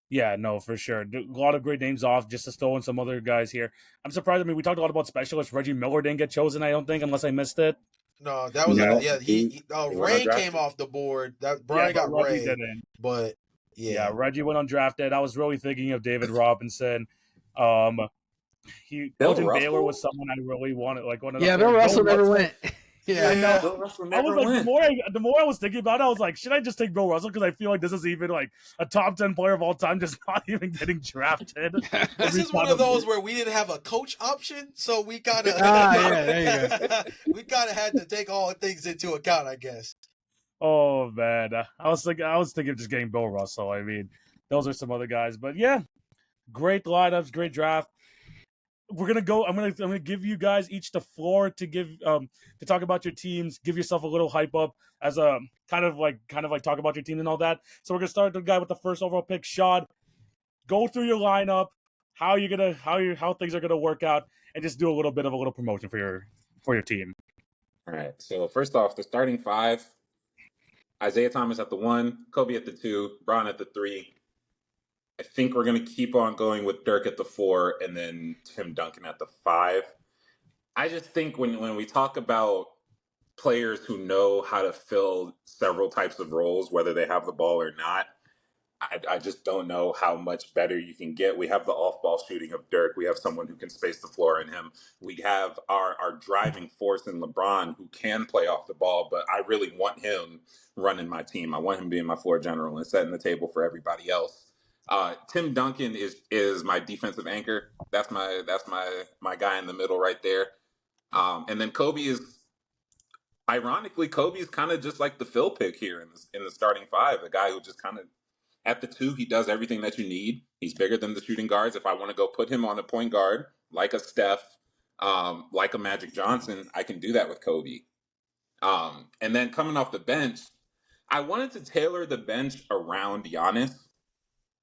Yeah, no, for sure. A lot of great names off, just to throw in some other guys here. I'm surprised. I mean, we talked a lot about specialists. Reggie Miller didn't get chosen, I don't think, unless I missed it. No, that was Ray came off the board. That Brian got Ray, didn't. But Reggie went undrafted. I was really thinking of David Robinson. Elgin Baylor was someone I really wanted. Bill Russell never went. Yeah, Bill Russell never went. The more I was thinking about it, I was like, should I just take Bill Russell? Because I feel like this is even like a top 10 player of all time, just not even getting drafted. This is one of those where we didn't have a coach option, so we kind of we kind of had to take all things into account, I guess. Oh man, I was thinking of just getting Bill Russell. I mean, those are some other guys, but yeah, great lineups, great draft. We're gonna go. I'm gonna give you guys each the floor to give to talk about your teams. Give yourself a little hype up as a kind of like talk about your team and all that. So we're gonna start with the guy with the first overall pick, Shad. Go through your lineup, how things are gonna work out, and just do a little promotion for your team. All right. So first off, the starting five: Isaiah Thomas at the 1, Kobe at the 2, Bron at the 3. I think we're going to keep on going with Dirk at the 4 and then Tim Duncan at the 5. I just think when we talk about players who know how to fill several types of roles, whether they have the ball or not, I just don't know how much better you can get. We have the off-ball shooting of Dirk. We have someone who can space the floor in him. We have our driving force in LeBron who can play off the ball, but I really want him running my team. I want him being my floor general and setting the table for everybody else. Tim Duncan is my defensive anchor. That's my guy in the middle right there. And then Kobe is kind of just like the fill pick here in the starting 5, the guy who just kind of at the 2, he does everything that you need. He's bigger than the shooting guards. If I want to go put him on a point guard, like a Steph, like a Magic Johnson, I can do that with Kobe. And then coming off the bench, I wanted to tailor the bench around Giannis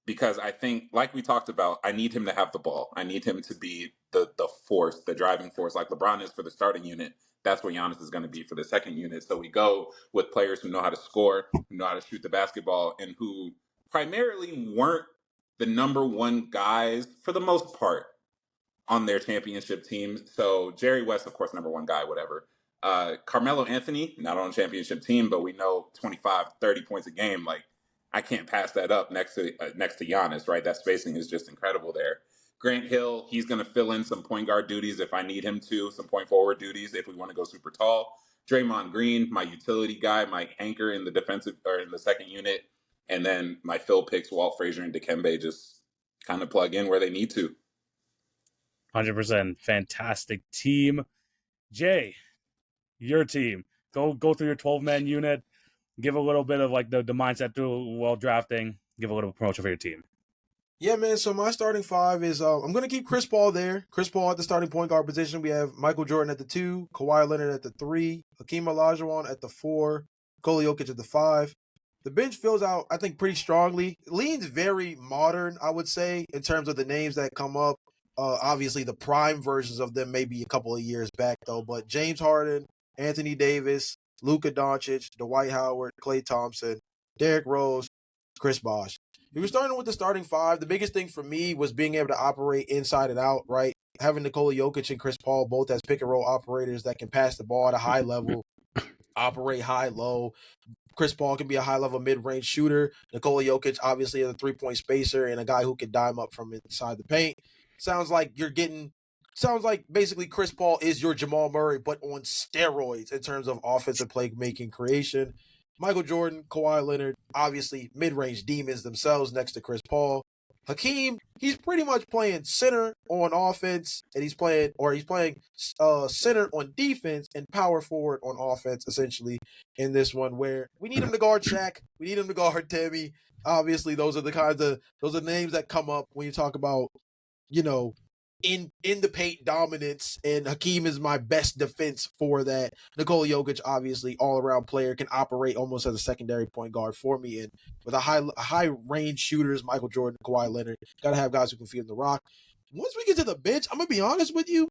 because I think, like we talked about, I need him to have the ball. I need him to be the force, the driving force, like LeBron is for the starting unit. That's what Giannis is going to be for the second unit. So we go with players who know how to score, who know how to shoot the basketball, and who primarily weren't the number one guys for the most part on their championship teams. So Jerry West, of course, number one guy, whatever. Carmelo Anthony, not on a championship team, but we know 25, 30 points a game. Like, I can't pass that up next to Giannis, right? That spacing is just incredible there. Grant Hill, he's going to fill in some point guard duties if I need him to, some point forward duties if we want to go super tall. Draymond Green, my utility guy, my anchor in the defensive or in the second unit. And then my fill picks, Walt Frazier and Dikembe, just kind of plug in where they need to. 100%. Fantastic team. Jay, your team. Go through your 12-man unit. Give a little bit of like the mindset through while drafting. Give a little promotion for your team. Yeah, man. So my starting 5 is I'm going to keep Chris Paul there. Chris Paul at the starting point guard position. We have Michael Jordan at the 2, Kawhi Leonard at the 3, Hakeem Olajuwon at the 4, Nikola Jokic at the 5. The bench fills out, I think, pretty strongly. It leans very modern, I would say, in terms of the names that come up. Obviously, the prime versions of them may be a couple of years back, though. But James Harden, Anthony Davis, Luka Doncic, Dwight Howard, Klay Thompson, Derrick Rose, Chris Bosh. We were starting with the starting 5. The biggest thing for me was being able to operate inside and out, right? Having Nikola Jokic and Chris Paul both as pick-and-roll operators that can pass the ball at a high level, operate high-low. Chris Paul can be a high-level mid-range shooter. Nikola Jokic, obviously, is a three-point spacer and a guy who can dime up from inside the paint. Sounds like you're getting sounds like basically Chris Paul is your Jamal Murray, but on steroids in terms of offensive playmaking creation. Michael Jordan, Kawhi Leonard, obviously mid-range demons themselves next to Chris Paul. Hakeem, he's pretty much playing center on offense, and he's playing center on defense and power forward on offense, essentially, in this one, where we need him to guard Shaq, we need him to guard Timmy. Obviously, those are names that come up when you talk about, in the paint dominance, and Hakeem is my best defense for that. Nikola Jokic, obviously, all-around player, can operate almost as a secondary point guard for me. And with a high range shooters, Michael Jordan, Kawhi Leonard, got to have guys who can feed the rock. Once we get to the bench, I'm going to be honest with you,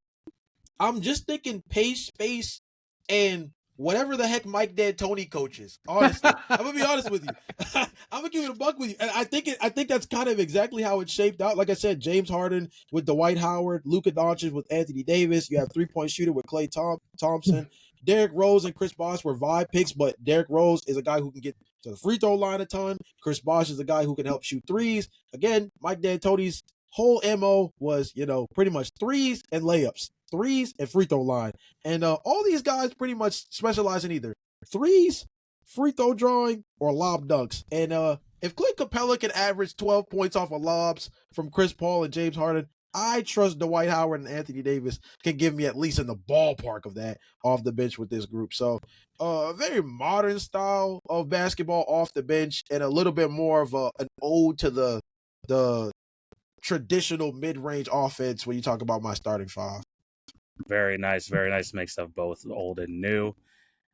I'm just thinking pace, space, and whatever the heck Mike D'Antoni coaches. Honestly, I'm gonna be honest with you. I'm gonna give it a buck with you, and I think that's kind of exactly how it shaped out. Like I said, James Harden with Dwight Howard, Luka Doncic with Anthony Davis. You have 3-point shooter with Klay Thompson. Derrick Rose and Chris Bosh were vibe picks, but Derrick Rose is a guy who can get to the free throw line a ton. Chris Bosh is a guy who can help shoot threes. Again, Mike D'Antoni's whole MO was, pretty much threes and layups. Threes and free throw line. And all these guys pretty much specialize in either threes, free throw drawing, or lob dunks. And if Clint Capella can average 12 points off of lobs from Chris Paul and James Harden, I trust Dwight Howard and Anthony Davis can give me at least in the ballpark of that off the bench with this group. So a very modern style of basketball off the bench, and a little bit more of an ode to the traditional mid-range offense when you talk about my starting five. Very nice mix of both old and new.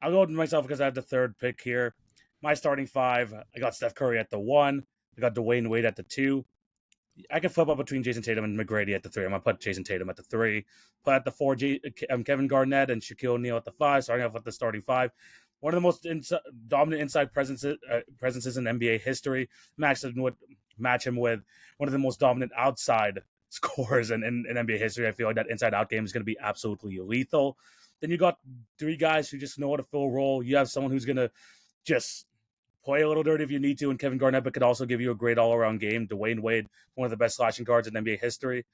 I'll go with myself because I have the third pick here. My starting five, I got Steph Curry at the 1. I got Dwayne Wade at the 2. I can flip up between Jason Tatum and McGrady at the 3. I'm going to put Jason Tatum at the 3. Put at the 4, Kevin Garnett and Shaquille O'Neal at the 5, starting off with the starting 5. One of the most dominant inside presences in NBA history. Match him with one of the most dominant outside scores in NBA history. I feel like that inside-out game is going to be absolutely lethal. Then you got 3 guys who just know how to fill a role. You have someone who's going to just play a little dirty if you need to, and Kevin Garnett, but could also give you a great all-around game. Dwayne Wade, one of the best slashing guards in NBA history.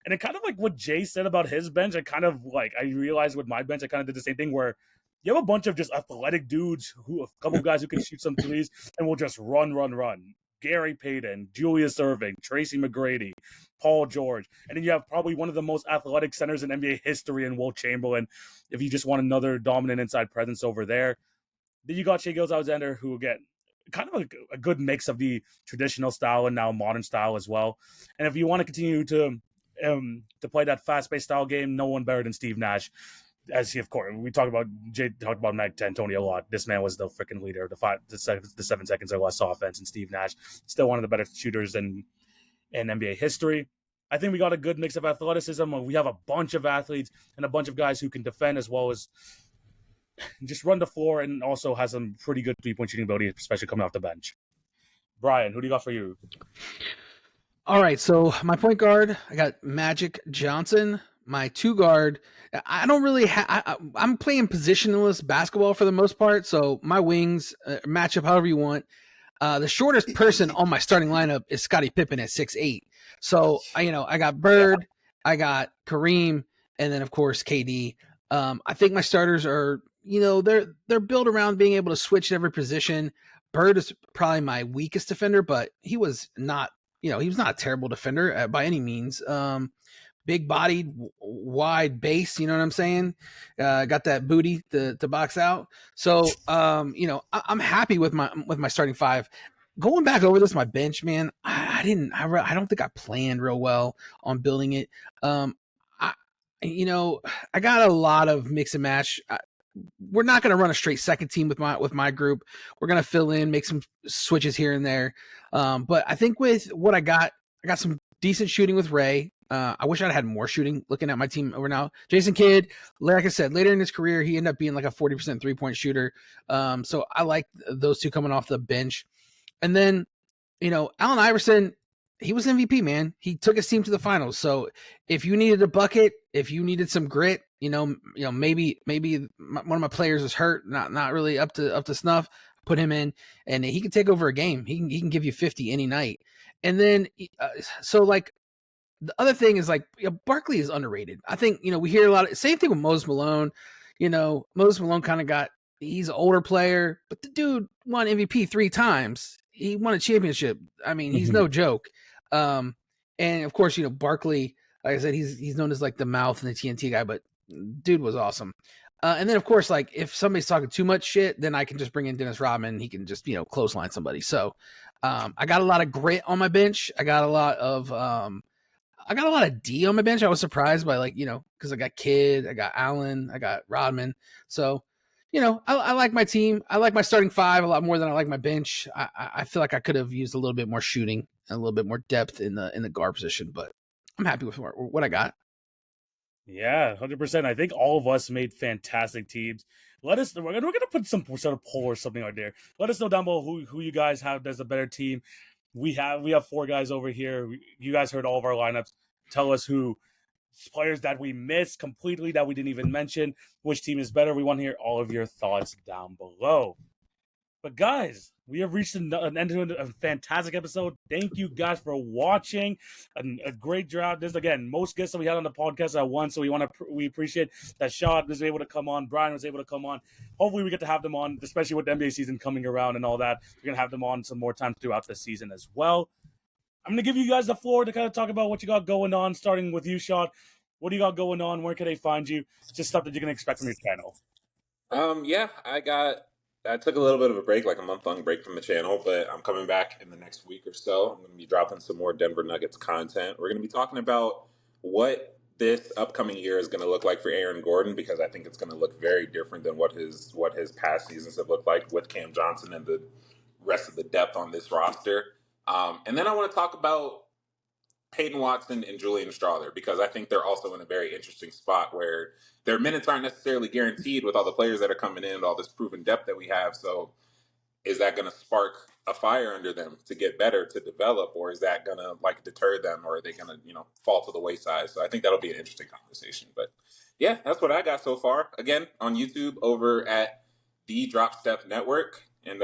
And it kind of like what Jay said about his bench, I realized with my bench, I kind of did the same thing where you have a bunch of just athletic dudes, a couple of guys who can shoot some threes and will just run. Gary Payton, Julius Erving, Tracy McGrady, Paul George. And then you have probably one of the most athletic centers in NBA history in Wilt Chamberlain, if you just want another dominant inside presence over there. Then you got Shai Gilgeous-Alexander, who get kind of a good mix of the traditional style and now modern style as well. And if you want to continue to play that fast-paced style game, no one better than Steve Nash. As he, of course, Jay talked about Mike D'Antoni a lot. This man was the freaking leader of the 7 seconds or less offense, and Steve Nash, still one of the better shooters in NBA history. I think we got a good mix of athleticism. We have a bunch of athletes and a bunch of guys who can defend as well as just run the floor, and also has some pretty good 3-point shooting ability, especially coming off the bench. Brian, who do you got for you? All right, so my point guard, I got Magic Johnson. My 2 guard, I don't really I'm playing positionless basketball for the most part, so my wings match up however you want. The shortest person on my starting lineup is Scottie Pippen at 6'8". So I got Bird, I got Kareem, and then of course KD. I think my starters are, they're built around being able to switch at every position. Bird is probably my weakest defender, but he was not a terrible defender by any means. Big bodied, wide base, you know what I'm saying? Got that booty to box out. So, I'm happy with my starting 5. Going back over this, my bench, man, I don't think I planned real well on building it. I got a lot of mix and match. We're not going to run a straight second team with my group. We're going to fill in, make some switches here and there. But I think with what I got some decent shooting with Ray. I wish I'd had more shooting looking at my team over now. Jason Kidd, like I said, later in his career, he ended up being like a 40% 3-point shooter. So I like those 2 coming off the bench. And then, Allen Iverson, he was MVP, man. He took his team to the finals. So if you needed a bucket, if you needed some grit, maybe one of my players is hurt, not really up to snuff, put him in, and he can take over a game. He can give you 50 any night. And then, so like, the other thing is like, Barkley is underrated. I think, we hear a lot of same thing with Moses Malone. Moses Malone kind of he's an older player, but the dude won MVP 3 times. He won a championship. I mean, he's no joke. And of course, Barkley, like I said, he's known as like the mouth and the TNT guy, but dude was awesome. And then of course, like if somebody's talking too much shit, then I can just bring in Dennis Rodman. And he can just, clothesline somebody. So I got a lot of grit on my bench. I got a lot of D on my bench. I was surprised by because I got Kidd, I got Allen, I got Rodman. So, I like my team. I like my starting 5 a lot more than I like my bench. I feel like I could have used a little bit more shooting and a little bit more depth in the guard position, but I'm happy with what I got. Yeah, 100%. I think all of us made fantastic teams. Let us know. We're gonna put some sort of poll or something out there. Let us know down below who you guys have as a better team. We have 4 guys over here. You guys heard all of our lineups. Tell us who players that we missed completely that we didn't even mention. Which team is better? We want to hear all of your thoughts down below. But guys, we have reached an end to a fantastic episode. Thank you guys for watching. A great draft. This again, most guests that we had on the podcast at once. So we appreciate that Shad was able to come on. Brian was able to come on. Hopefully we get to have them on, especially with the NBA season coming around and all that. We're gonna have them on some more time throughout the season as well. I'm gonna give you guys the floor to kind of talk about what you got going on, starting with you, Shad. What do you got going on? Where can they find you? Just stuff that you can expect from your channel. Yeah, I took a little bit of a break, like a month-long break from the channel, but I'm coming back in the next week or so. I'm going to be dropping some more Denver Nuggets content. We're going to be talking about what this upcoming year is going to look like for Aaron Gordon, because I think it's going to look very different than what his past seasons have looked like with Cam Johnson and the rest of the depth on this roster. And then I want to talk about Peyton Watson and Julian Strawther, because I think they're also in a very interesting spot where their minutes aren't necessarily guaranteed with all the players that are coming in, all this proven depth that we have. So is that going to spark a fire under them to get better, to develop, or is that going to deter them, or are they going to, fall to the wayside? So I think that'll be an interesting conversation. But yeah, that's what I got so far. Again, on YouTube over at the DropStep Network. And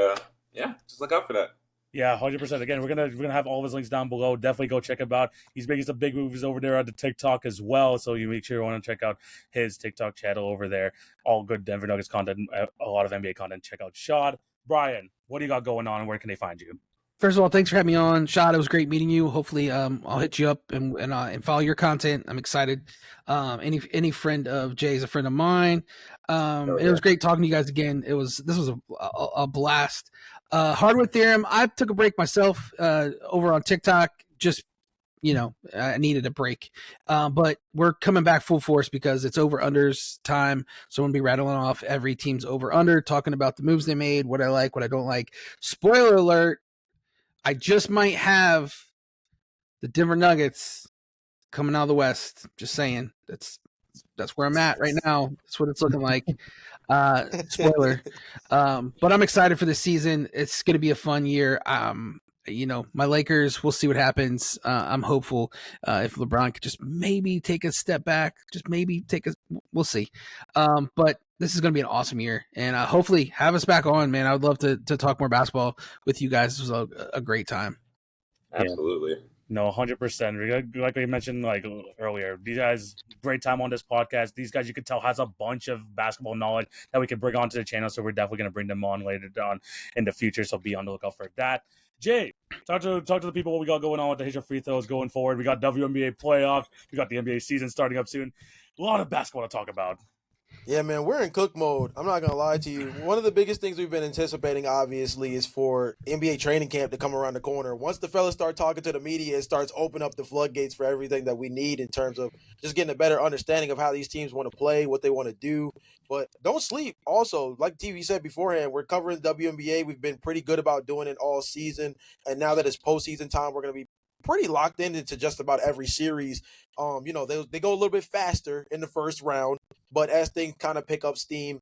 yeah, just look out for that. Yeah, 100%. Again, we're gonna have all of his links down below. Definitely go check him out. He's making some big movies over there on the TikTok as well. So you make sure you want to check out his TikTok channel over there. All good Denver Nuggets content, a lot of NBA content. Check out Shad. Brian, what do you got going on, and where can they find you? First of all, thanks for having me on, Shad. It was great meeting you. Hopefully, I'll hit you up and follow your content. I'm excited. Any friend of Jay is a friend of mine. It was great talking to you guys again. This was a blast. Hardwood Theorem. I took a break myself over on TikTok. Just I needed a break. But we're coming back full force because it's over-unders time. So I'm going to be rattling off every team's over-under, talking about the moves they made, what I like, what I don't like. Spoiler alert, I just might have the Denver Nuggets coming out of the West. Just saying. That's where I'm at right now. That's what it's looking like. Spoiler. But I'm excited for this season. It's going to be a fun year. My Lakers, we'll see what happens. I'm hopeful if LeBron could just maybe take a step back, we'll see. But this is going to be an awesome year, and hopefully have us back on, man. I would love to talk more basketball with you guys. This was a great time. Absolutely. No, 100%. Like we mentioned earlier, these guys, great time on this podcast. These guys, you could tell, has a bunch of basketball knowledge that we can bring onto the channel. So we're definitely going to bring them on later on in the future. So be on the lookout for that. Jay, talk to the people what we got going on with the Hit Your Free Throws going forward. We got WNBA playoffs. We got the NBA season starting up soon. A lot of basketball to talk about. Yeah, man, we're in cook mode. I'm not going to lie to you. One of the biggest things we've been anticipating, obviously, is for NBA training camp to come around the corner. Once the fellas start talking to the media, it starts opening up the floodgates for everything that we need in terms of just getting a better understanding of how these teams want to play, what they want to do. But don't sleep. Also, like TV said beforehand, we're covering WNBA. We've been pretty good about doing it all season. And now that it's postseason time, we're going to be pretty locked into just about every series. They go a little bit faster in the first round, but as things kind of pick up steam,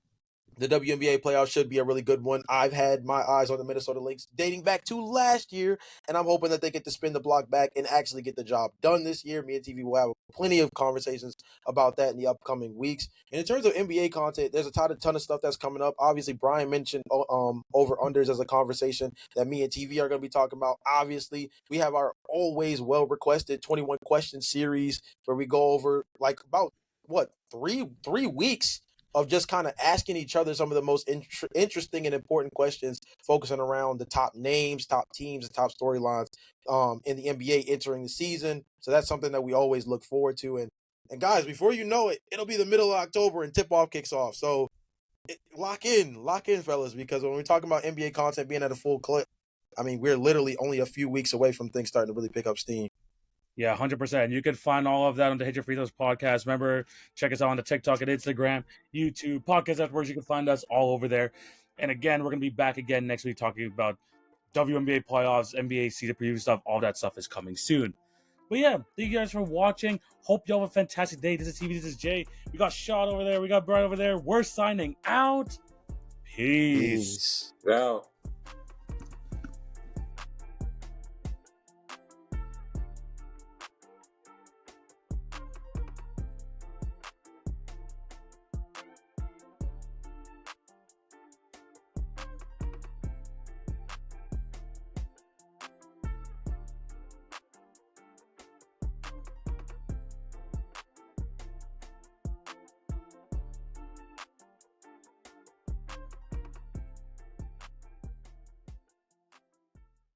The WNBA playoffs should be a really good one. I've had my eyes on the Minnesota Lynx dating back to last year, and I'm hoping that they get to spin the block back and actually get the job done this year. Me and TV will have plenty of conversations about that in the upcoming weeks. And in terms of NBA content, there's a ton of stuff that's coming up. Obviously, Brian mentioned over-unders as a conversation that me and TV are going to be talking about. Obviously, we have our always well-requested 21 question series where we go over like about, three weeks of just kind of asking each other some of the most interesting and important questions, focusing around the top names, top teams, and top storylines in the NBA entering the season. So that's something that we always look forward to. And guys, before you know it, it'll be the middle of October and tip-off kicks off. So lock in, fellas, because when we're talking about NBA content being at a full clip, I mean, we're literally only a few weeks away from things starting to really pick up steam. Yeah, 100%. You can find all of that on the Hit Your Free Throws podcast. Remember, check us out on the TikTok and Instagram, YouTube, podcast networks. You can find us all over there. And again, we're going to be back again next week talking about WNBA playoffs, NBA season preview stuff. All that stuff is coming soon. But yeah, thank you guys for watching. Hope y'all have a fantastic day. This is TV. This is Jay. We got Shot over there. We got Brian over there. We're signing out. Peace. Out.